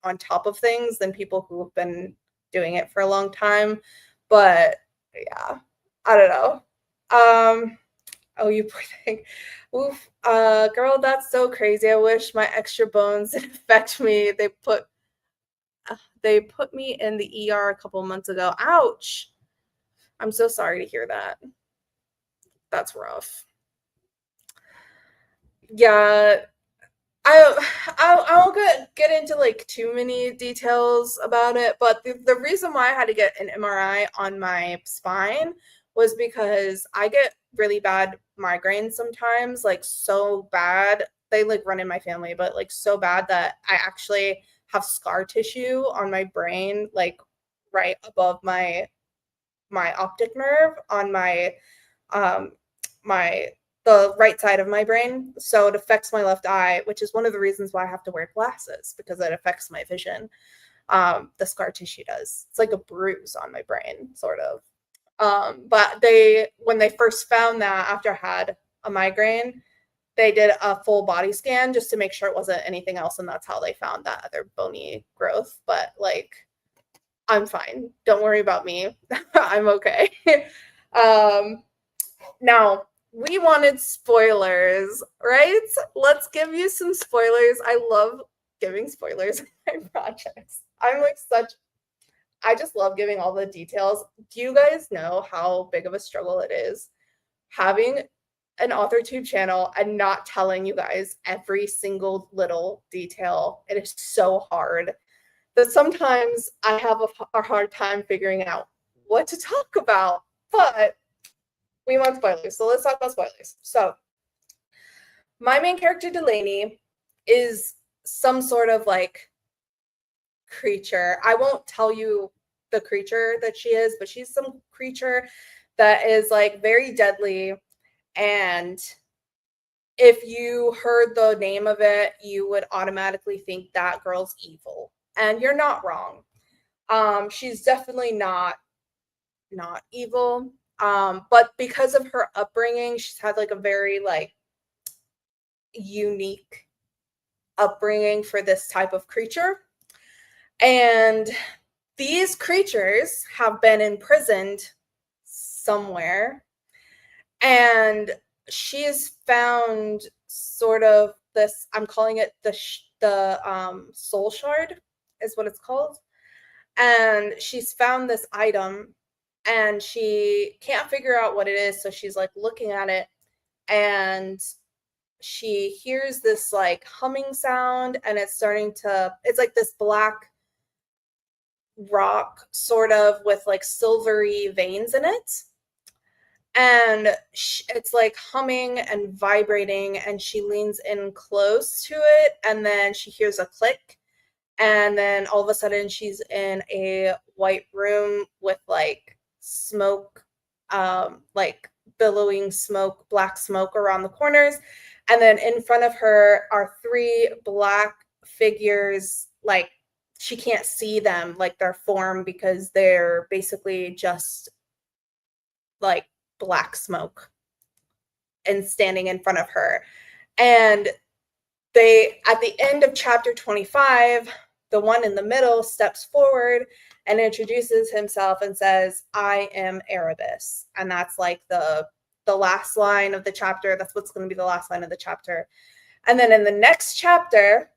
on top of things than people who have been doing it for a long time. But yeah, I don't know. Oh, you poor thing. Oof. Girl, that's so crazy. I wish my extra bones didn't affect me. They put me in the ER a couple months ago. Ouch. I'm so sorry to hear that. That's rough. Yeah, I won't get into like too many details about it, but the reason why I had to get an MRI on my spine was because I get really bad migraines sometimes, like so bad. They like run in my family, but like so bad that I actually have scar tissue on my brain, like right above my optic nerve on um my the right side of my brain. So it affects my left eye, which is one of the reasons why I have to wear glasses because it affects my vision. The scar tissue does. It's like a bruise on my brain, sort of. But when they first found that after I had a migraine, they did a full body scan just to make sure it wasn't anything else, and that's how they found that other bony growth. But like, I'm fine. Don't worry about me. I'm okay. um, Now, we wanted spoilers, right? Let's give you some spoilers. I love giving spoilers in my projects. I just love giving all the details. Do you guys know how big of a struggle it is having an AuthorTube channel and not telling you guys every single little detail? It is so hard that sometimes I have a hard time figuring out what to talk about, but we want spoilers, so let's talk about spoilers. So my main character, Delaney, is some sort of like creature. I won't tell you the creature that she is, but she's some creature that is like very deadly. And if you heard the name of it, you would automatically think that girl's evil. And you're not wrong. She's definitely not evil. But because of her upbringing, she's had like a very like unique upbringing for this type of creature. And these creatures have been imprisoned somewhere. And she has found sort of this, I'm calling it the soul shard is what it's called. And she's found this item and she can't figure out what it is. So she's like looking at it and she hears this like humming sound and it's like this black rock sort of with like silvery veins in it. And it's like humming and vibrating and she leans in close to it and then she hears a click and then all of a sudden she's in a white room with like smoke, like billowing smoke, black smoke around the corners. And then in front of her are three black figures, like she can't see them, like their form, because they're basically just like black smoke and standing in front of her. And at the end of chapter 25, the one in the middle steps forward and introduces himself and says, "I am Erebus." And that's like the last line of the chapter. That's what's going to be the last line of the chapter. And then in the next chapter,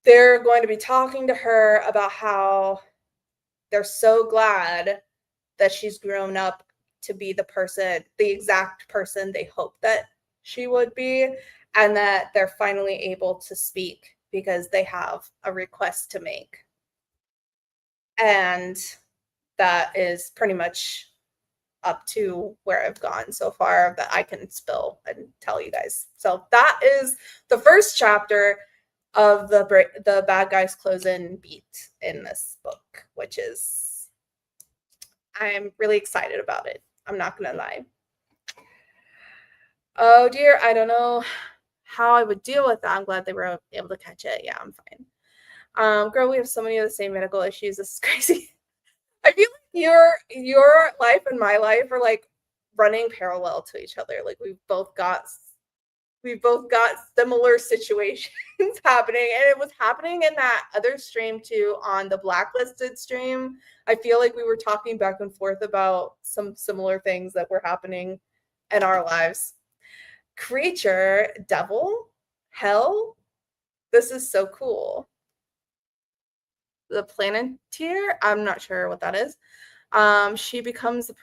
they're going to be talking to her about how they're so glad that she's grown up to be the exact person they hoped that she would be, and that they're finally able to speak because they have a request to make. And that is pretty much up to where I've gone so far that I can spill and tell you guys. So that is the first chapter of the bad guys close-in beat in this book, which is, I'm really excited about it. I'm not gonna lie. Oh dear, I don't know how I would deal with that. I'm glad they were able to catch it. Yeah, I'm fine. Girl, we have so many of the same medical issues. This is crazy. I feel like your life and my life are like running parallel to each other. Like we've both got We both got similar situations happening, and it was happening in that other stream too, on the blacklisted stream. I feel like we were talking back and forth about some similar things that were happening in our lives. Creature, devil, hell. This is so cool. The Planeteer, I'm not sure what that is. She becomes the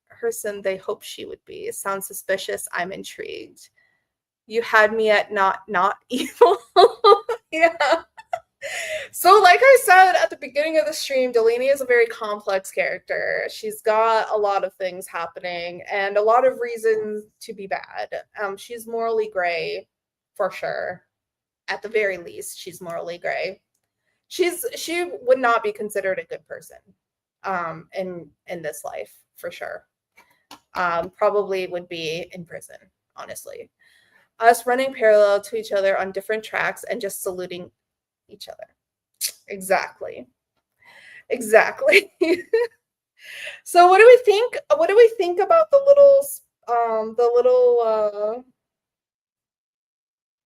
person they hope she would be. Sounds suspicious. I'm intrigued. You had me at not evil. Yeah. So like I said at the beginning of the stream, Delaney is a very complex character. She's got a lot of things happening and a lot of reasons to be bad. She's morally gray for sure. At the very least, she's morally gray. She would not be considered a good person in this life for sure. Probably would be in prison, honestly. Us running parallel to each other on different tracks and just saluting each other. Exactly. So what do we think? What do we think about the little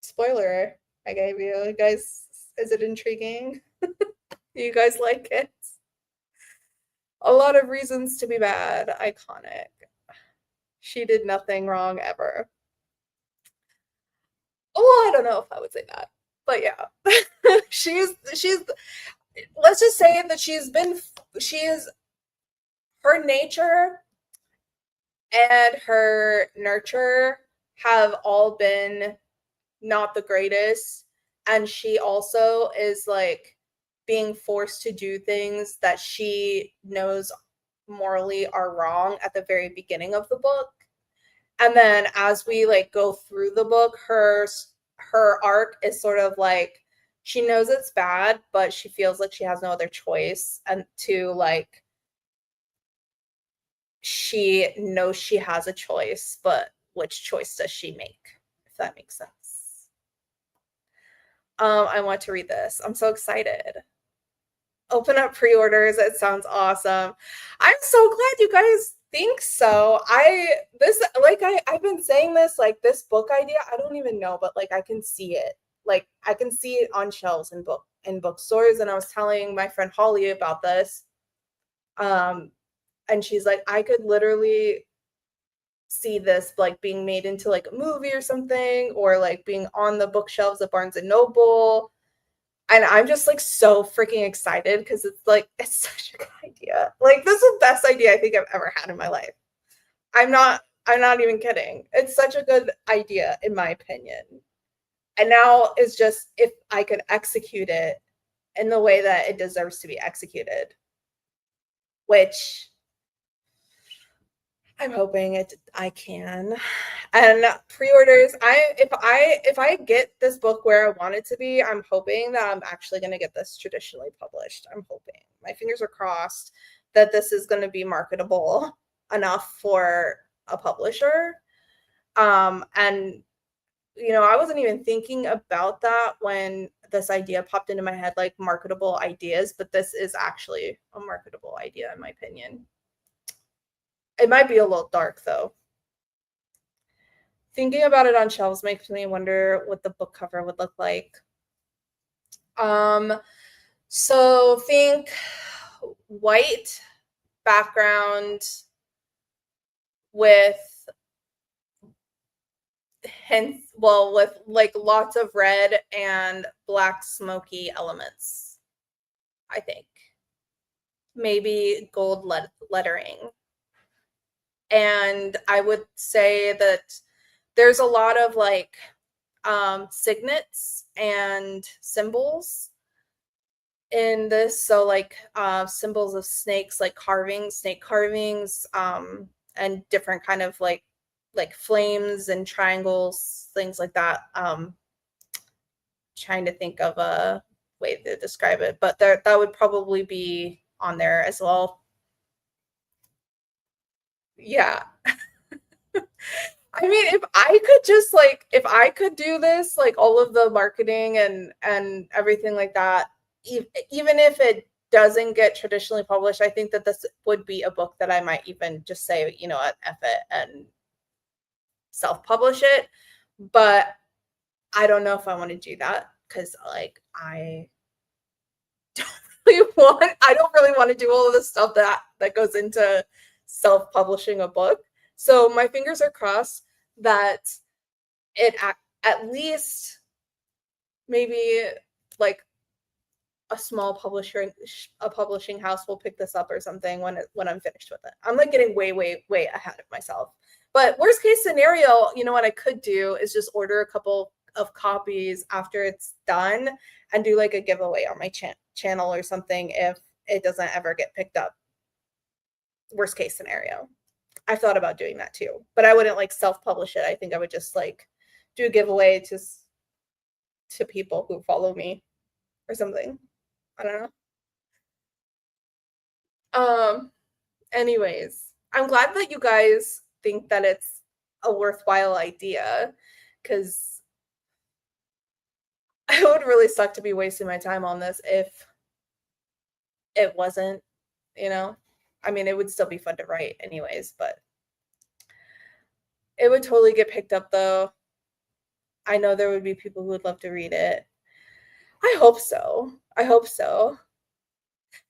spoiler I gave you? You guys, is it intriguing? Do you guys like it? A lot of reasons to be bad. Iconic. She did nothing wrong ever. Oh, I don't know if I would say that, but yeah. she's let's just say that her nature and her nurture have all been not the greatest, and she also is like being forced to do things that she knows morally are wrong at the very beginning of the book. And then as we like go through the book, her arc is sort of like she knows it's bad, but she feels like she has no other choice, and to like she knows she has a choice, but which choice does she make, if that makes sense. I want to read this. I'm so excited. Open up pre-orders. It sounds awesome. I'm so glad you guys think so. I've been saying this, like this book idea, I don't even know, but like I can see it. Like I can see it on shelves in bookstores. And I was telling my friend Holly about this. And she's like, I could literally see this like being made into like a movie or something, or like being on the bookshelves at Barnes and Noble. And I'm just like so freaking excited because it's like, it's such a good idea. Like this is the best idea I think I've ever had in my life. I'm not even kidding. It's such a good idea in my opinion. And now it's just if I could execute it in the way that it deserves to be executed, which I'm hoping I can. And pre-orders, if I get this book where I want it to be, I'm hoping that I'm actually going to get this traditionally published. I'm hoping. My fingers are crossed that this is going to be marketable enough for a publisher. And you know, I wasn't even thinking about that when this idea popped into my head, like marketable ideas, but this is actually a marketable idea in my opinion. It might be a little dark though. Thinking about it on shelves makes me wonder what the book cover would look like. So think white background with with like lots of red and black smoky elements. I think maybe gold lettering. And I would say that there's a lot of like signets and symbols in this. So like symbols of snakes, like snake carvings, and different kind of like flames and triangles, things like that. Trying to think of a way to describe it, but that would probably be on there as well. Yeah. I mean, if I could do this, like all of the marketing and everything like that, even if it doesn't get traditionally published, I think that this would be a book that I might even just say, you know, F it and self-publish it. but I don't know if I want to do that because like I don't really want to do all of the stuff that goes into self-publishing a book. So my fingers are crossed that it at least maybe like a small publishing house will pick this up or something when I'm finished with it. I'm like getting way ahead of myself. But worst case scenario, you know what I could do is just order a couple of copies after it's done and do like a giveaway on my channel or something if it doesn't ever get picked up. Worst case scenario. I thought about doing that too, but I wouldn't like self-publish it. I think I would just like do a giveaway to people who follow me or something. I don't know. Anyways, I'm glad that you guys think that it's a worthwhile idea because it would really suck to be wasting my time on this if it wasn't, you know. I mean, it would still be fun to write anyways, but it would totally get picked up though. I know there would be people who would love to read it. I hope so.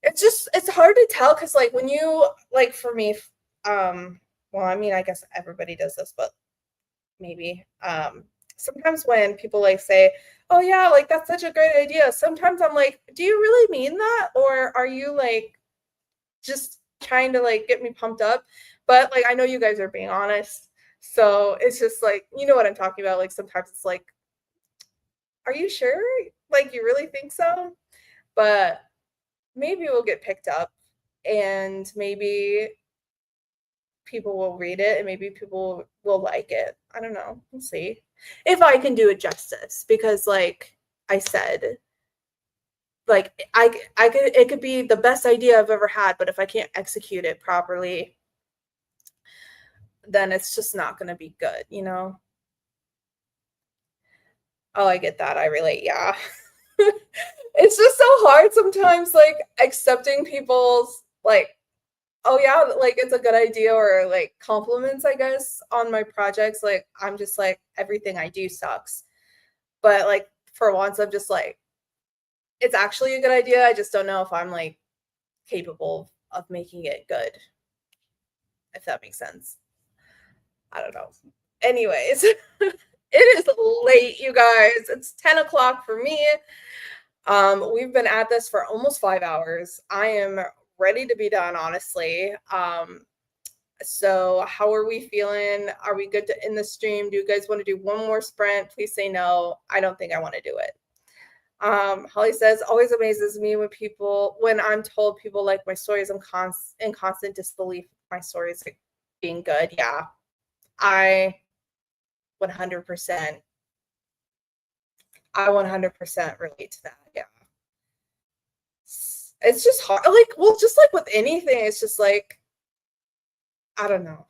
It's hard to tell because like when you like for me, well, I mean, I guess everybody does this, but maybe sometimes when people like say, oh yeah, like that's such a great idea, sometimes I'm like, do you really mean that, or are you like just trying to like get me pumped up? But like I know you guys are being honest, so it's just like, you know what I'm talking about. Like sometimes it's like, are you sure, like you really think so? But maybe we'll get picked up and maybe people will read it and maybe people will like it. I don't know. We'll see if I can do it justice, because like I said, like I could, it could be the best idea I've ever had, but if I can't execute it properly, then it's just not going to be good, you know? Oh, I get that. I relate. Yeah. It's just so hard sometimes, like accepting people's like, oh yeah, like it's a good idea, or like compliments, I guess, on my projects. Like I'm just like, everything I do sucks. But like for once I'm just like, it's actually a good idea. I just don't know if I'm like capable of making it good, if that makes sense. I don't know. Anyways, it is late, you guys. It's 10 o'clock for me. We've been at this for almost 5 hours. I am ready to be done, honestly. So how are we feeling? Are we good to end the stream? Do you guys want to do one more sprint? Please say no. I don't think I want to do it. Holly says, always amazes me when I'm told people like my stories, I'm in constant disbelief my stories like being good. Yeah, I 100%, I 100% relate to that. Yeah. It's just hard. Like, well, just like with anything, it's just like, I don't know.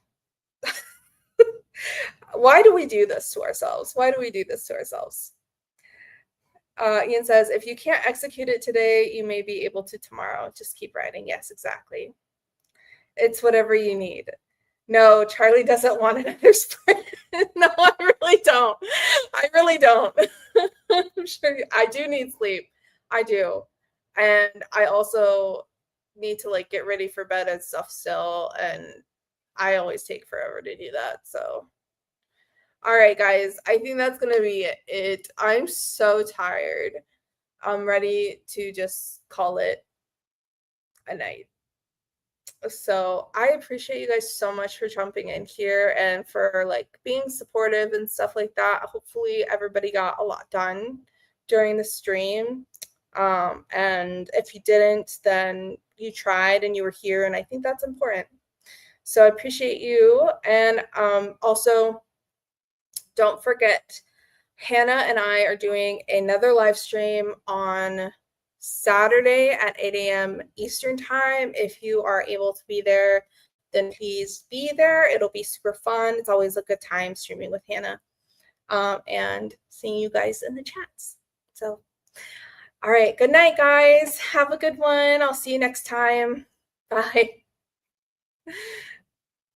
Why do we do this to ourselves? Ian says, if you can't execute it today, you may be able to tomorrow. Just keep writing. Yes, exactly. It's whatever you need. No, Charlie doesn't want another sprint. No, I really don't. I'm sure I do need sleep. I do. And I also need to like get ready for bed and stuff still. And I always take forever to do that. So, all right, guys, I think that's going to be it. I'm so tired. I'm ready to just call it a night. So I appreciate you guys so much for jumping in here and for like being supportive and stuff like that. Hopefully everybody got a lot done during the stream. And if you didn't, then you tried and you were here, and I think that's important. So I appreciate you. And also, don't forget, Hannah and I are doing another live stream on Saturday at 8 a.m. Eastern time. If you are able to be there, then please be there. It'll be super fun. It's always a good time streaming with Hannah, and seeing you guys in the chats. So, all right. Good night, guys. Have a good one. I'll see you next time. Bye.